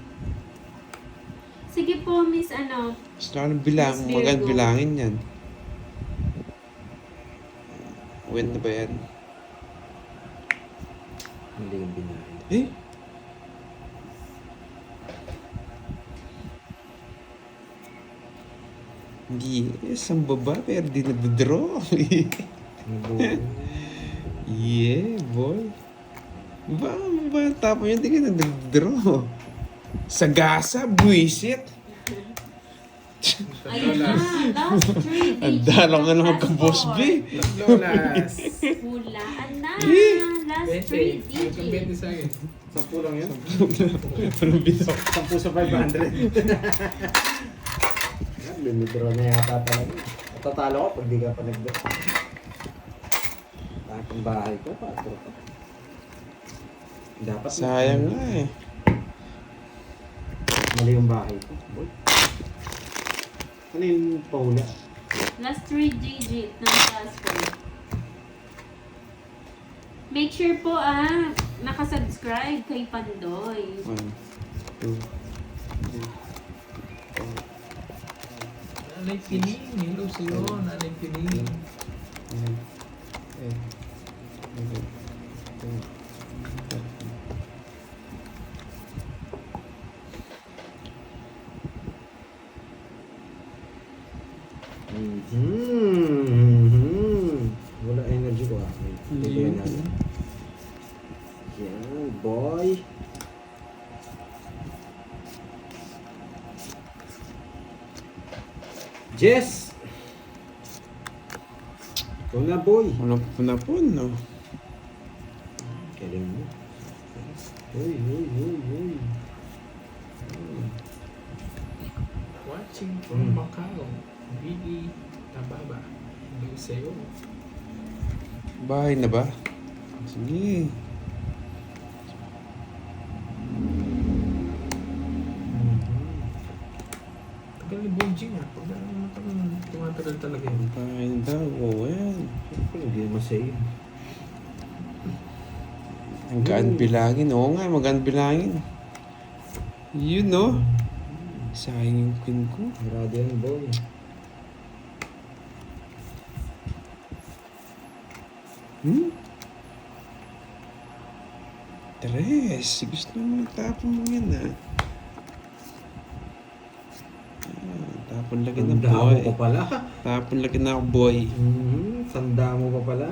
Sige po, Miss ano. Mas lalo bilang. Miss Virgo. Magandang bilangin yan. Win na ba yan? Hindi yung binahin. Eh? Hindi. Isang baba pero di nagdadraw. Yeah, boy. Ba ang tapo yun? Di ka nagdadraw. Sagasa, buwisit. Ayan na, last 3 Ang dalaw na naman ka, Boss B. Lolas. Hulaan na. Eh. Last 3 Welcome digits. Betty sa akin. 10 lang yun? Anong bitaw? 10 sa 500. Limidraw na yata talaga. Tatalo ko pag di ka pa nag-bet. Lahat ng bahay ko, 4 pa. Dapat Sayang nga eh. mali yung bahay ko. Boy. Ano yung paula? Last 3 digit ng password. Make sure po nakasubscribe kay Pandoy. 1, 2, 3, Nanay Pining. Hello sa'yo, Nanay Pining. 4, 5, 6, 7, 8, 9, 10, 11, 12, 13. Wala energy ko ah. Bibigyan natin. Yan, boy. Jess! Ikaw na, boy. Walang punapon, no? Galing mo. Uy. Watching from Macau. Biggie Tababa. Hanggang sa'yo. Bahay na ba? Sige. Tagal ni Bonjing ah. Pag tumatagal talaga yun. Bahay na daw. Oo, yan. Hindi mo sa'yo. Ang gaan bilangin. Oo nga, magaan bilangin. Yun, no? Sayang yung queen ko. Marado yan, boy. Tres. Gusto mo tapon mo yan, ha? Tapon lagi na, Sanda mo boy. pa pala. Tapon lagi na ako, boy. Sanda mo pa pala.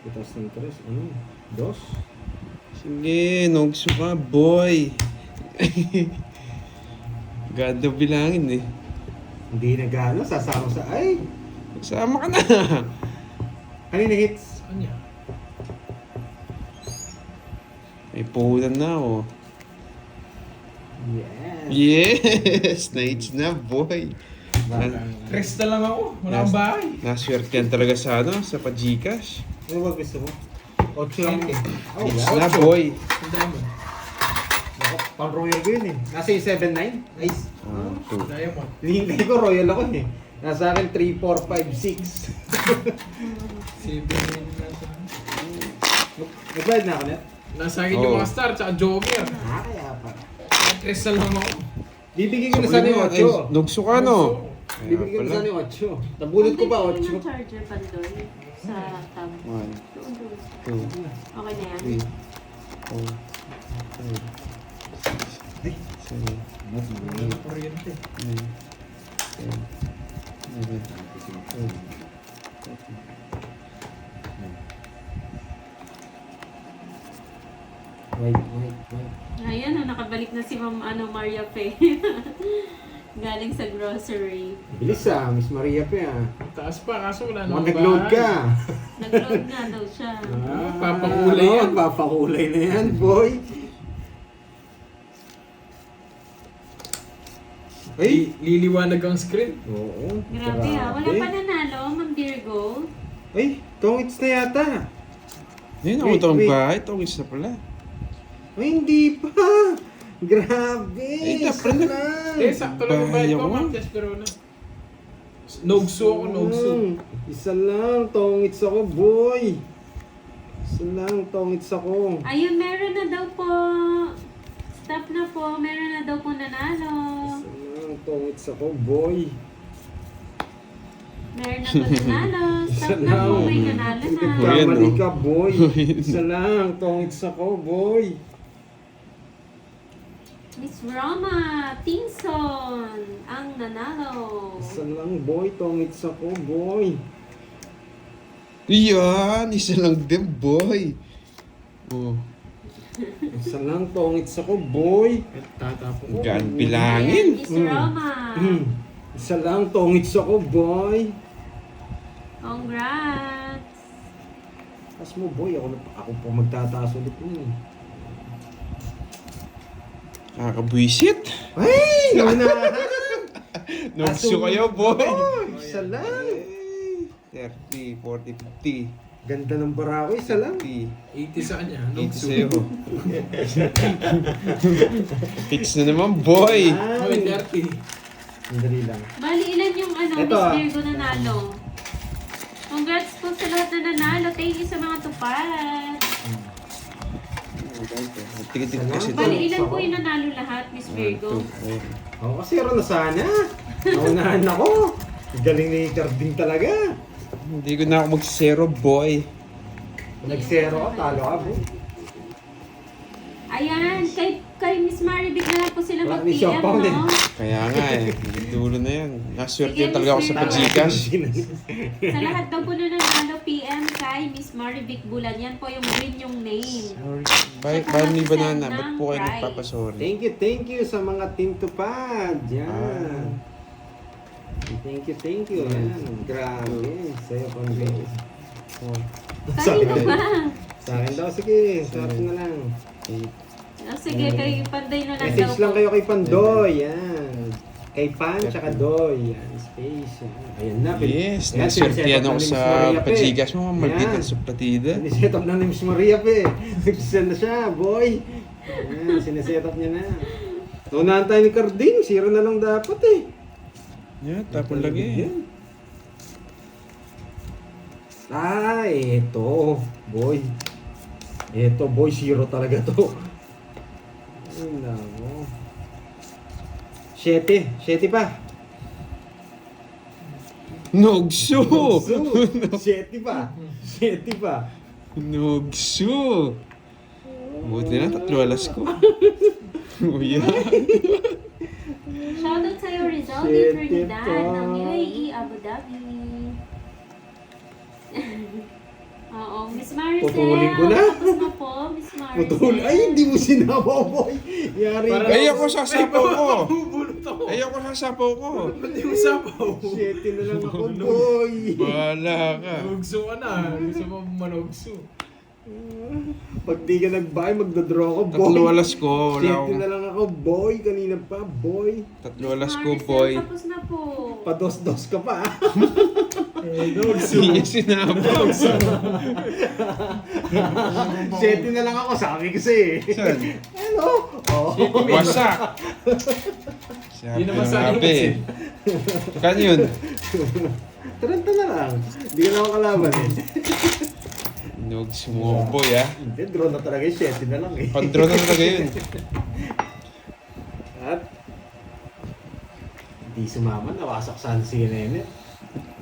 Itas ng tres. Dos. Sige, nogso ka, boy. Ganda bilangin, eh. Hindi na gano'n. Sasama sa... Ay! Sama ka na. Kanina hits. Saan niya? May puhunan na, oh. Yes. Yes! Na-hits na, boy. Tres na lang ako. Wala akong bahay. Naswerte yan talaga sa, ano, sa pa-Gcash. Ano ba gusto mo? 8 lang mo. Oh, Hits yeah. na, boy. Ang diamond. Ako, pang royal ko yun eh. Nasa yung 7-9? Nice. Two. Diamond. Hihintay ko royal ako eh. Nasa akin 3, 4, 5, 6. 7 na nasa. Nagbayad na ako net? Nasa akin yung Oh. mga star tsaka joker. Kaya pa. Tres na lang ako. Bibigyan ko na sana yung 8. Nogso ka, no? Bibigyan ko na sana yung 8. Nabulot ko pa Ang bigay 8. ng charger pa doon sa tab. 1, Doon, doon. 2, Okay na yan? 3, 4, 5, 6, 7, Wala na kuryente. 9, 10, 11, 12, 13. Wait. Ayan, nakabalik na si Ma'am Maria Fe. Galing sa grocery. Bilis Miss Maria pa ah. Ang taas pa, kaso wala na Mukhang akong nag-load bahay. ka. Nag-load nga daw siya. Papakulay yan. Papakulay na yan, boy. Ay! Liliwanag ang screen. Oo. Grabe Wala pa nanalo, Ma'am Virgo. Ay, tongits na yata. Ayun, ako Wait, itong wait. bahay. Tongis na pala. Ay, hindi pa. Grabe. Eh, dapat na. Eh, sakto lang ang bayad ko, Bahay Ma'am ako. Desperona. Nogso ako, nogso. Isa lang, tongits ako, boy. Isa lang, tongits ako. Ayun, meron na daw po. Stop na po. Meron na daw po nanalo. Isa lang, tongits ako, boy. Meron na po nanalo. Stop na po. May nanalo na. Ayan, Kamali no? ka, boy. Isa lang, tongits ako, boy. Miss Roma Tingson ang nanalo. Isa lang, boy, tongits ako, boy. Iyan, isa lang din, boy. Oh, Isa lang, tongits ako, boy. Tatapon ko. gaan Ayan, bilangin. Miss Roma. Isa lang, tongits ako, boy. Congrats. Taas mo, boy. Ako po magtataas ulit nun. Kakabwisit. Ay! Naunahan! Nogso kayo, boy. Isa lang. 30, 40, 50. Ganda ng bara ko, isa lang. 50. 80 sa kanya. 80 Nogso. sa'yo. Fix na naman, boy. Hoy, 30. Sandali lang. Bali, ilan yung Ito, Miss Virgo nanalo? Congrats po sa lahat na nanalo. Thank you sa mga tupad. Tigit-tigit kasi ito. Bali, ilan po yung nanalo lahat, Miss Virgo? Ako kasi na sana. Naunahan ako. Galing ni Carding talaga. Hindi ko na ako mag-zero, boy. Nag-zero ka, talo ka, boy. Ayan, kay Miss Marivic na lang po sila Wala ni mag-PM, Siopaw din. no? Kaya nga eh. Dulo na yan. Naswerte Sige, talaga ako sa Mr. Pajikas. Sa lahat daw po na nanalo, PM kay Miss Marivic Bulan. Yan po yung win yung name. Sorry. Bye ni Banana. Ba't po kayo nagpapasorry? Thank you sa mga Team Tupad. Yan. Thank you. Yan. Grabe. Sa'yo, Convey. Kanino ba? Sa akin daw, sige. Sa akin na lang. Oh, sige, kay Panday na lang daw Message lang po. kayo kay Pandoy. Yan. Kay Pan, tsaka Doy. Yan. Space. Yan. Ayan na. Yes, Ayan, naswerte sineset yan up ako na ni Miss sa Maria Pe. Pajikas mo. Maldita Ayan. sa platida. Sineset up na ni Miss Maria pe. Nagsisend na siya, boy. Ayan, sineset up niya na. Unahan tayo ni Carding. 0 na lang dapat eh. Yan, tapon lagi. Yan. Eto, boy. Eto, boy, 0 talaga to. Ay, nako. 7 pa. Nogso! 7 pa. 7 pa. Nogso! Buti na, 3 alas ko. Uya. Shoutout sa'yo, Rizal Shit, Trinidad ito. ng UAE, Abu Dhabi. Oo, Miss Maricel. Putulin ko na. Tapos na po, Miss Maricel. Putol. Ay, hindi mo sinama, boy. Yari ka. Ay, ako sasapaw ko! Mabubulot ako. Ay, ako sasapaw ko! Ba't di mo sapaw? 7 na lang ako, boy. Bahala ka. Manugso ka na. Gusto mo manugso. Pag di ka nagbayad, magdodraw ako, boy. 3 alas ko. Wala 7 akong... na lang ako, boy. Kanina pa, boy. 3 alas Miss ko, Maricel, boy. Tapos na po. Pados-dos ka pa. Hindi niya sinabaw. 7 na lang ako, sabi kasi. Saan? Ano? Oh. Wasak! Sabi Yun naman ng sa akin abe. Kan yun? Taranta na lang. Hindi ka na ako kalaban eh. Nogs mo, boy ah. Hindi, draw na talaga yung 7 na lang eh. Pandro na talaga yun. At hindi sumama, nawasak saan si Nene.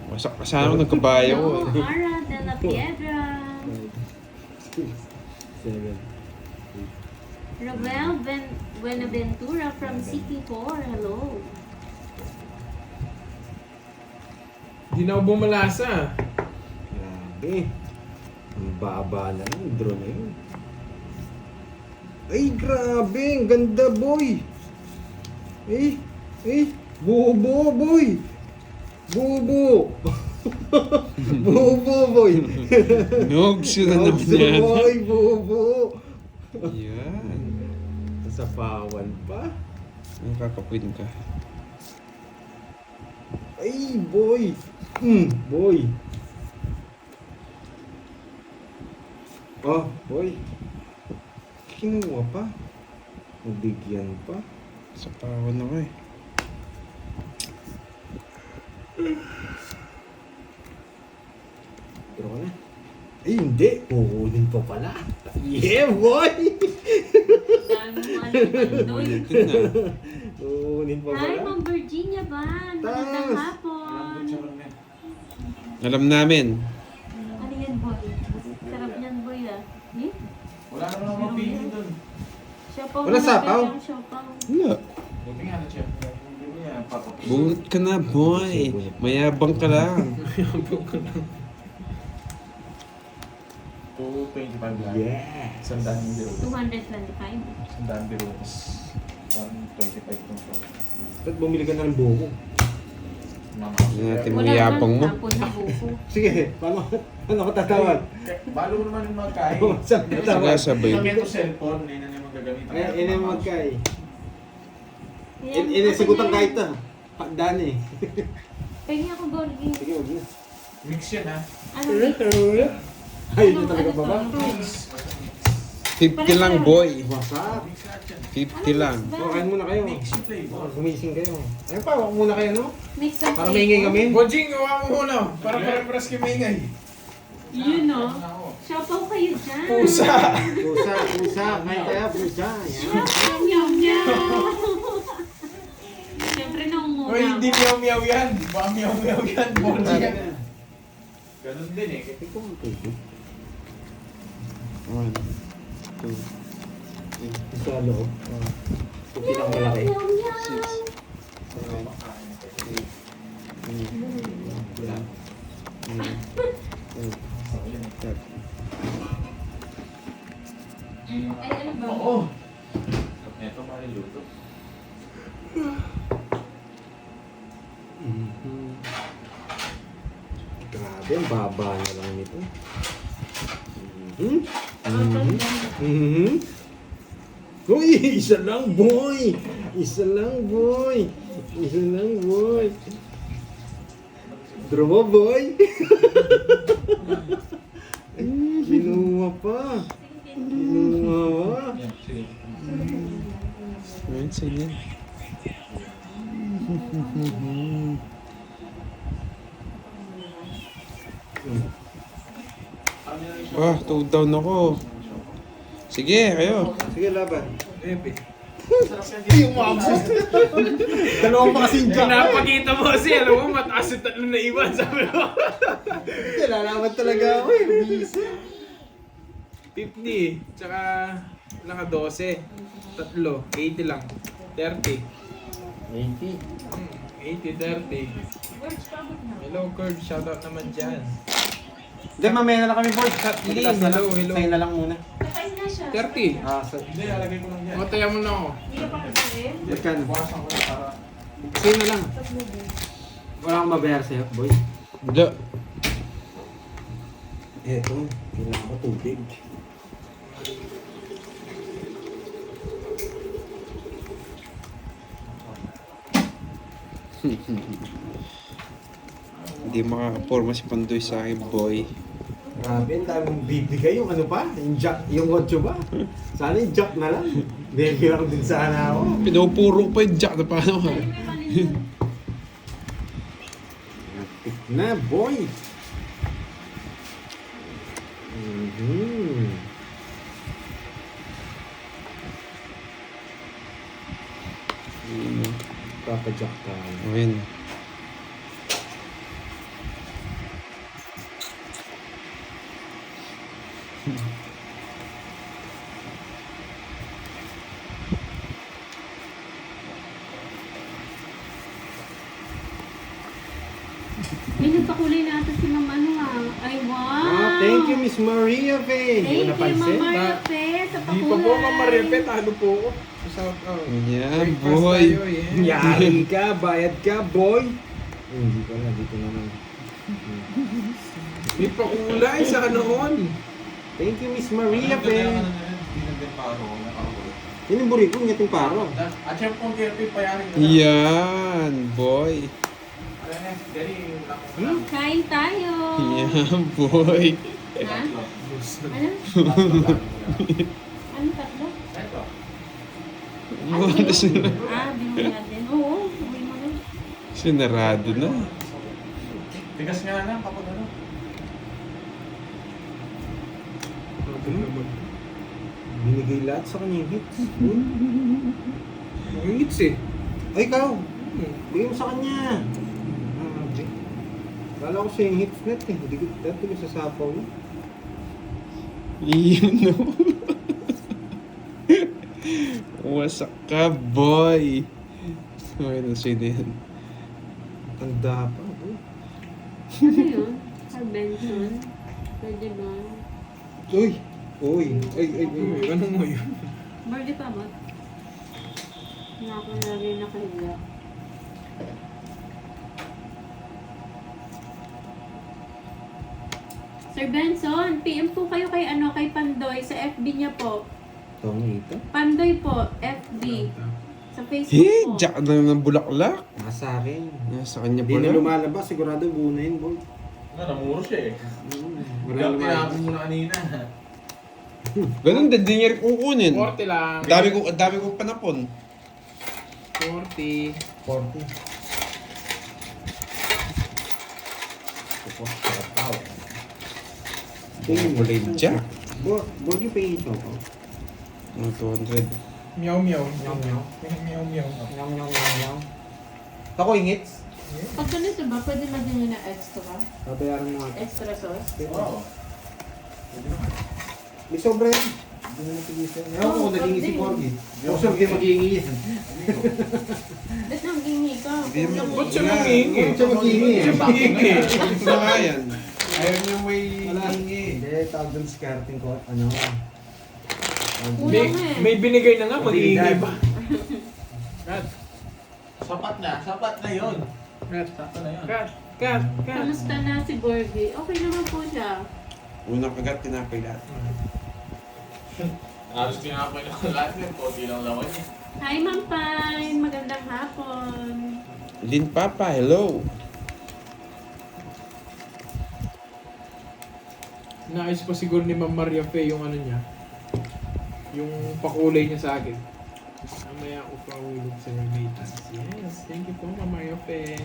Wasak ka sana ako nagkabayo ko. No, Ara de la Piedra. 7. Roel Buenaventura from CP4. Hello. Hindi na ako bumalasa. Grabe. Ang baba na lang, draw na yun. Ay, grabe. Ang ganda, boy. Bubo, boy. Bubo. Bubo, boy. Nogs yun na naman Obso, yan. boy, bubo. Yan. Sa pawan pa. Nakakapwin ka. Ay, boy. Boy. Oh, boy. Kinuha pa. Nabigyan pa. Sa pawan ako eh. Draw ka na. Ay, hindi. Kukunin pa pala. Yeah, boy! Dami mo Pandoy. Ulitin na. Kukunin pa Hi, pala. Ma'am Virginia Van. Magandang Tas. hapon. Alam namin. Ano yan, boy? Sarap niyan, boy, ah. Eh? Wala naman ako mapili doon. Siopaw Wala na sapaw? lang, siopaw. Wala. Buti nga na, chef. Hindi mo yan papapili. Bunot ka na, boy. Mayabang ka lang. 225 lang. Yeah. Sandaan yung biro. 225. Sandaan biro. 125 tong show. Ba't bumili ka na ng buko? Mama. Yan natin Wala mayabang mo. nang hapon na buko. Sige, paano ko tatawag? Balo mo naman yung magkain. Saan Sige, tatawag? sabay. Kami ito cellphone, yun na naman gagamitan. Ina mo magkay. Ayan, Ina, ako sigutan na kahit yan. na. Pakdan eh. Pengi ako, Gorgie. Sige, huwag na. Mix yan ha. Ano, mix? Ay, hindi talaga ba ba? 50 lang, boy. Wasak. Mix lahat yan. 50 lang. O, kain muna kayo. Mix yung flavor. Gumising kayo. Ayun pa, wak muna kayo, no? Mix ang Para maingay kami. Bojing, gawa mo muna. Para pare-paras kayo maingay. Yun, no? Siopaw kayo dyan. Pusa! Pusa. Kain kaya, pusa. Yan. Meow, meow, meow. Siyempre, naunguna Uy, hindi ako. meow-meow yan. Baka meow-meow yan. Bojing. Ganun din eh. Ikaw ang pwede. 1, 2, 3, sa loob. Ito pinakamalaki. 6. Ay, ano ba? Ito maliluto. Grabe, ang baba na lang nito. Mhm. Uy, isa lang boy! Isa lang boy! Isa lang boy! Draw boy! Kinuha pa! Kinuha pa! Ayun, sige. Two down ako. Sige, kayo. Sige, laban. Epic. Dalawang pa kasing jack. Pinapakita mo kasi, alam mo, mataas yung tatlo na iwan, sabi mo. Lalaman talaga ako eh. Bisa. 50, tsaka wala ka 12. Tatlo, 80 lang. 30. 80. 80, 30. Hello, Kurt. Shoutout naman dyan. Hindi, mamaya na lang kami boy. Kathleen, Magtaas na lang. hello. Sa'yo na lang muna. Nakain na siya. 30. Hindi, lalagay ko lang yan. O, taya mo na ako. Hindi ka pa kakain? Magkano? Bukasan ko na para... Sa'yo na lang. Wala akong mabayar sa'yo, boy. Wala. Eto, kailangan ko tubig. Hindi makakaporma si Pandoy sa akin, boy. Grabe, ang dami mong bibigay yung ano pa? Yung jack, yung 8 ba? Sana yung jack na lang. Bigyan lang din sana ako. Pinupuro ko pa yung jack na paano ka. Ay, may panin doon. Tik na, boy! Mhm. Papa-jack ka. Ayun. May nagpakulay na ata si Mama ano ah. Ay, wow! Ah, thank you, Miss Maria Faye. Thank you, Mama Rafe, sa Di pakulay. pa po, Mama Repet. Ano po ako? Shoutout. Yan, Breakfast boy. tayo, yeah. Yari ka, bayad ka, boy. Hindi ko na, dito naman. May pakulay sa noon. Thank you, Miss Maria Faye. Hindi na din paro. Yun yung buri ko, ngating paro. At syempre kung kirpi pa yan. Yan, boy. Kain tayo. Yan, boy. Ha? Ano? Ano tatlo? Buwan sila. Ah, binuwi natin. Oo, uwi mo na. Sinarado na. Tigas nga lang kapag ano. Binigay lahat sa kanya yung hits. Ang hits eh. Ay, ikaw. Bigay mo sa kanya. Kala ko siya yung hits net eh. Hindi ko dati ko sasapaw mo. Yun, no? Wasak ka, boy. Okay na siya din. Tanda pa. Oh. Ano yun? Sir Benson? Pwede ba? Uy! Uy! Ay, ay, ay. Ano mo yun? Birthday pa ba? Nga ako na rin nakahiya. Sir Benson, PM po kayo kay ano kay Pandoy sa FB niya po. Ito nga ito. Pandoy po, FB. Sa Facebook Hey, po. jack na ng bulaklak. Nasa akin. Nasa kanya Hindi na pala. lumalabas. Sigurado buo na yun, boy. Namuro siya eh. Wala Kaya lumalabas. tinapon mo na kanina. Ganun din, di niya rin kukunin. 40 lang. Ang dami kong panapon. 40. 40. Tapos, kataw. Tingin mo lang jack. Boy, yung pingin ko. Ano, 200. Meow meow. Meow meow. Meow meow. Nyam, nyam, nyam, nyam. Ako yung hits. Pag ganito ba, pwede magyan nyo na extra? Babayaran mo nga. Extra sauce? Oo. May sobra yan. Hindi naman tigisan. Ewan ko kung naging si Corgi. Ako siya magiging yan. Ba't nanggingi ka? Hindi naman. Ba't siya nangihingi? Siya magiging Siya mangingi. Ito nga yan. Ayaw niya may hingi. Hindi, tawag doon skirting ko. Ano? Kulang eh. May binigay na nga, maghihingi pa. Kat, Sapat na yun. kat, Sakto na yun. kat, kat, kat. Kamusta na si Borgie? Okay naman po siya. Unang kagat, tinapay lahat. Halos tinapay na ko lahat yun. Konti lang laman niya. Hi, Ma'am Pine. Magandang hapon. Lin Papa, hello. Naayos pa siguro ni Ma'am Maria Fe yung ano niya. Yung pakulay niya sa akin. Mamaya ako pa ulog sa remittance. Yes, thank you po Ma'am Maria Fe.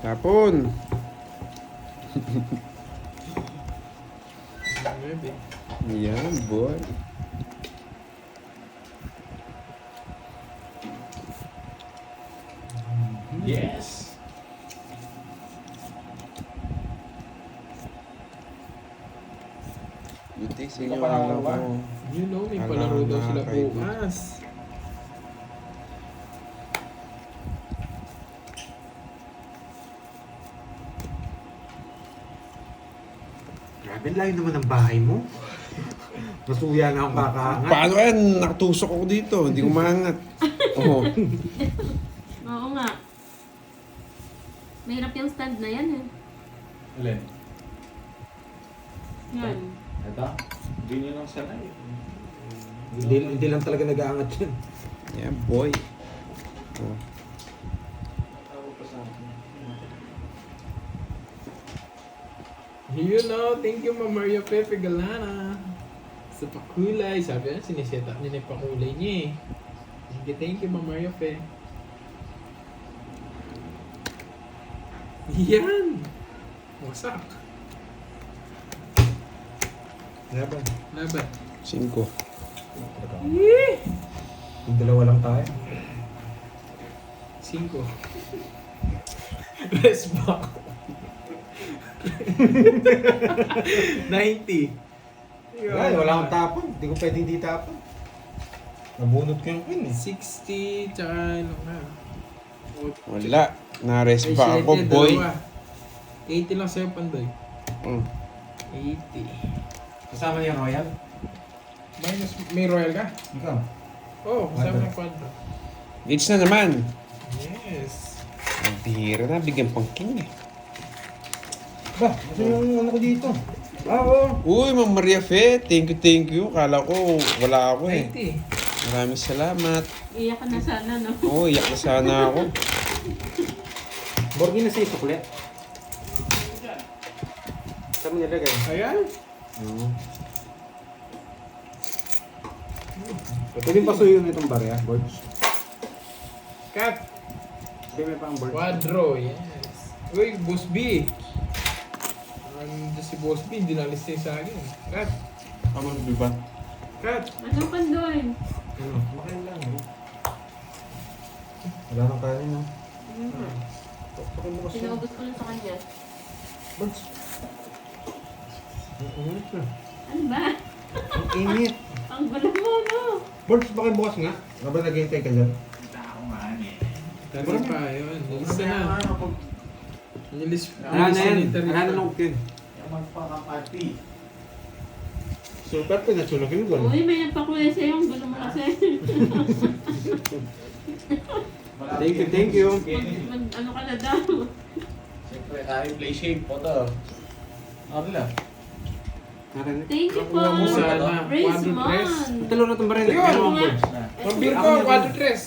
Tapon. Maybe. Yan, boy. Yes! Buti sa inyo. Ito pa lang alam ba? ko. You know, may Ala, palaro daw sila nakakaibig. bukas. Grabe, layo naman ang bahay mo. Masuya na akong kakaangat. Paano yan? Nakatusok ako dito. Hindi ko maangat. Oo. Oo nga. Mahirap yung stand na yan eh. Alin? Yan. Ito? Hindi nyo lang sanay. Hindi lang talaga nag-aangat yan. Yan, boy. Oh. You know, thank you Ma'am Maria Pepe Galana. Sa pakulay, sabi yan, siniset up niya na yung pakulay niya eh. Thank you Ma'am Maria Pe. Yan! Wasak. Laban. Laban. 5. Yung dalawa lang tayo. 5. Rest back. 90. Ay, wala akong tapon. Hindi ko pwedeng di tapon. Nabunot ko yung queen eh. 60, tsaka ano na. Wala. Na-rest Ay, pa shit, ako, yan, boy. dalawa. 80 lang sa'yo, Pandoy. Mm. 80. Kasama niya Royal? Minus, may royal ka? Ikaw. Oo, kasama Quadro. ng quadro. Gage na naman. Yes. Ang bihira na. Bigyan pang king eh. Ba, kasi yung ano ko dito. Ah, oo. Uy, Ma'am Maria Fe. Thank you. Kala ko wala ako eh. 90. Maraming salamat. Iyak ka na sana, no? Oo, iyak na sana ako. Borgi na sa isukle. Saan mo nilagay? Ayan. Oo. Pwedeng pasuyo na itong barya, boards. Cut. Hindi, may pang board. Quadro, yes. Uy, Boss B. Ano si Boss B, dinalis niya sa akin. Cut. Ako di ba? Cut. Ano pa doon? Ano? Makain lang. Eh. Wala nang kanin, no? Pakay mo kasi. Sinubos ko lang sa kanya. Boards. Ang init na. Ano ba? Ang init. Ang gulo mo, no? Boards, bakit bukas nga? Nga ba naghihintay ka dyan? Tari pa, yun. Nilis na. Nilis Ano na yan? sanitary Ano pa. nung kin? Yung magpaka-party. Super ko, natsulog yung gano'n. Uy, may nagpakulay sa'yo. Ang gulo mo kasi. Thank you. Ano ka na daw? Siyempre, tayo play shape po to. Ano lang? Narinig. Thank you po. Nakuha mo sana. Raise Quadro tres. man. Talo na itong baril. Ayun, Ano ang nga. boards? Mambirgo, quadro tres.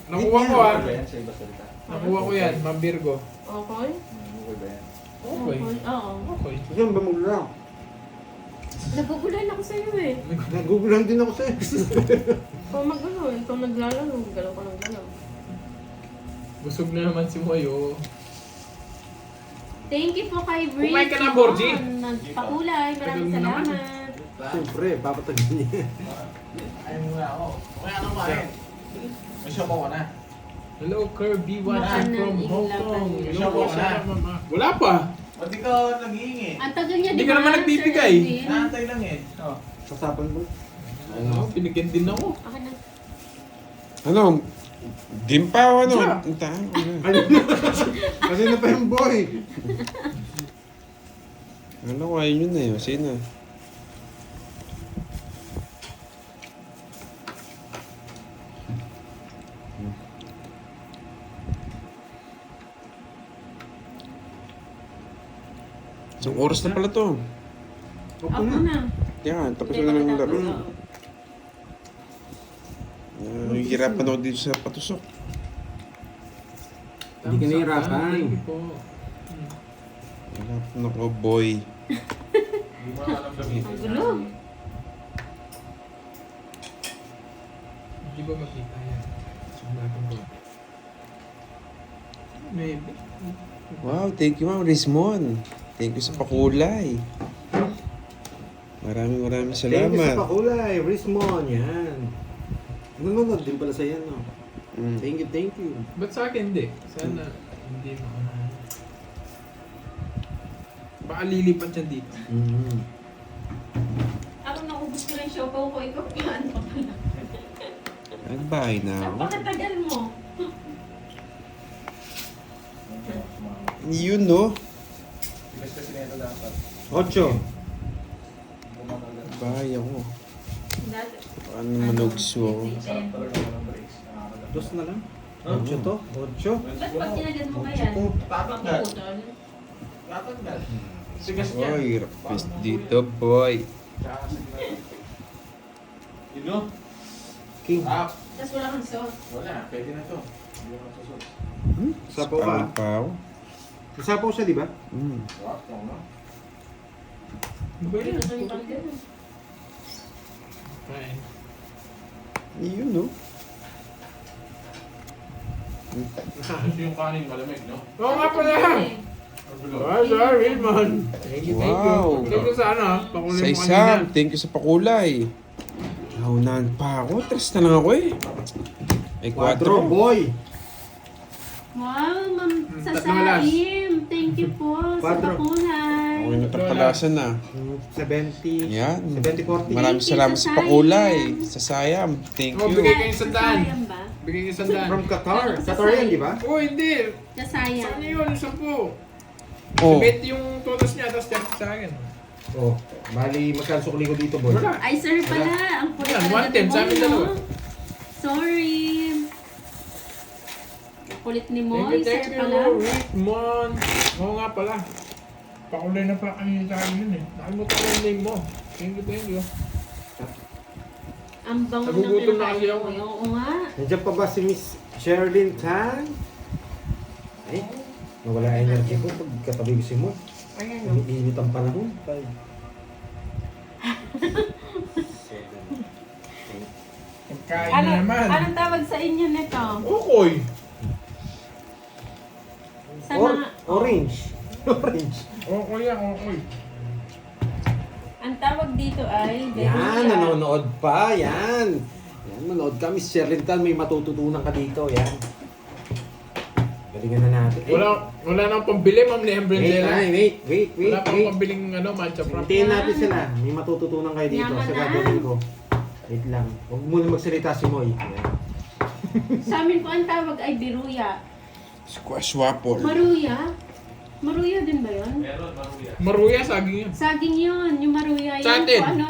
Nakuha ko ah. Ano yan sa iba salita? Nakuha ko yan, Mambirgo. Okay? Ano ba yan? Okay. Oo. Okay. Saan ba maglang? Nagugulan ako sa'yo eh. Nagugulang din ako sa'yo. Ikaw mag-ano, ikaw naglalaro. Galaw ka ng galaw. Busog na naman si Moyo. Thank you po kay Breeze. Kumain ka na, Borgie? Nagpakulay. Maraming Tagal mo naman salamat. Siyempre, papatagin niya. Ayaw muna ako. Kaya ano kumain? May shop ako na. Hello, Kirby watching Makanan, from Hong Kong. inglaban. Hello po, Sarah Mama. Wala pa. Ba't ikaw nag-iingi? Ang tagal niya, Hindi di ka ba, naman Sir nagbibigay. Edwin? Naantay lang eh. Oh. Sasapan mo. Ano, binigyan din ako. Akin na. Ano? Game pa o ano? Siya. Ang tahan ko na. Ano na? Kasi na pa yung boy. Ano ko, ayun yun eh. Kasi na. Isang oras na pala to. Opo Ako na. na. Yan, tapos Hindi na pa lang yung natapos, laro. oo. Nahihirapan ako dito sa patusok. Hindi ka nahihirapan. Thank you po. Hirapan ako, boy. Hindi mo alam gamitin. Ang gulo. Hindi ba makita yan? Sumagan ko. Maybe. Wow, thank you ma'am, Rismon. Thank you sa pakulay. Maraming Thank you sa salamat. pakulay. Rismon. Yan. Nanonood din pala sa yan, no? Mm. Thank you, thank you. Ba't sa akin hindi? Sana hindi mo. Baka lilipat siya dito. Mm. Ako naubos ko lang siopaw ko. Ikaw paano pa pala? Nagbahay na ako. Napakatagal mo. Yun no. Bigas kasi nito dapat. 8. Nagbahay ako. Dati. Paano manugso ako? Masarap talaga ng breaks. Nakakaganda. Dos na lang. 8 to? 8? Ba't pag kinagad mo kaya? Tatanggal. Paputol? Tatanggal. Sigas niya. Boy, rapist dito boy. Tsaka signal. Yun no? King. Ah, Tapos wala kang sauce. wala. Pwede na to. Hindi mo nasusunod. Sapaw ka. Sapaw. Sapaw siya, di ba? Mm. Wak, no? Ano ba yan? Ito yung pang ganun. Kain. Yun no. Kasi yung kanin malamig, no? Oo nga pala! Ang gulo. Ah, sorry man. Thank you, thank you. Wow. Thank you sa ano, pakulay Say mo Sam, kanina. thank you sa pakulay. Naunahan pa ako. Tres na lang ako eh. Ay, 4. Quadro, boy. Wow, ma'am, sa Tatlong alas. Saim. Thank you po sa Quadro. pakulay. Okay na tapalasan na. 70. Yan. 70-40. Maraming Thank you salamat sa sa Sayam. pakulay. Sa Sayam. Thank Oh, you. bigay kayo sa daan. Sayang ba? Bigay ko sandaan. From Qatar. Sa Qatar yan, side. di ba? Oh, hindi. Sa Sa sayang. kanya yun, 10. Oh. Submit yung todos niya, tapos 30 sa akin. Oh, bali magkano sukli ko dito, boy? Wala. Ay, sir pala. Ang kulit Yan, talaga 110 ni sa amin Moy, dalawa. no? Sorry. Ang kulit ni Moy, Thank sir you, pala. Rickmon. Oo nga pala. Pakulay na pa kanina sa akin yun eh. Nakalimutan ko yung name mo. Thank you, thank you. Ang bango ng Nagugutom na kasi kinakain ako. ko. Oo nga. Nandiyan pa ba si Miss Sherilyn Tan? Ay, nawala energy ko pag katabi ko si Mo. Ayan, Ang init ang panahon. Pagkain Ano, na naman. anong tawag sa inyo nito? Okoy. Sa mga... Orange. Orange. Okoy yan, okoy. Ang tawag dito ay... Yan, beruya. nanonood pa. Yan. Yan, manood ka. Miss Sherilyn Tan, may matututunan ka dito. Yan. Galingan na natin. Wala nang pambili, ma'am ni Wait, Embrendela. wait. Wala pang pambiling ano, matcha frap. Hintayin natin sila. May matututunan kayo dito Yaman sa na. gagawin ko. Wait lang. Huwag muna magsalita si Moy. Yan. Sa amin po ang tawag ay beruya. Squash waffle. Maruya? Maruya din ba yun? Meron, maruya. Maruya, saging yun. Saging yun, yung maruya. Sa Yun atin. po, ano,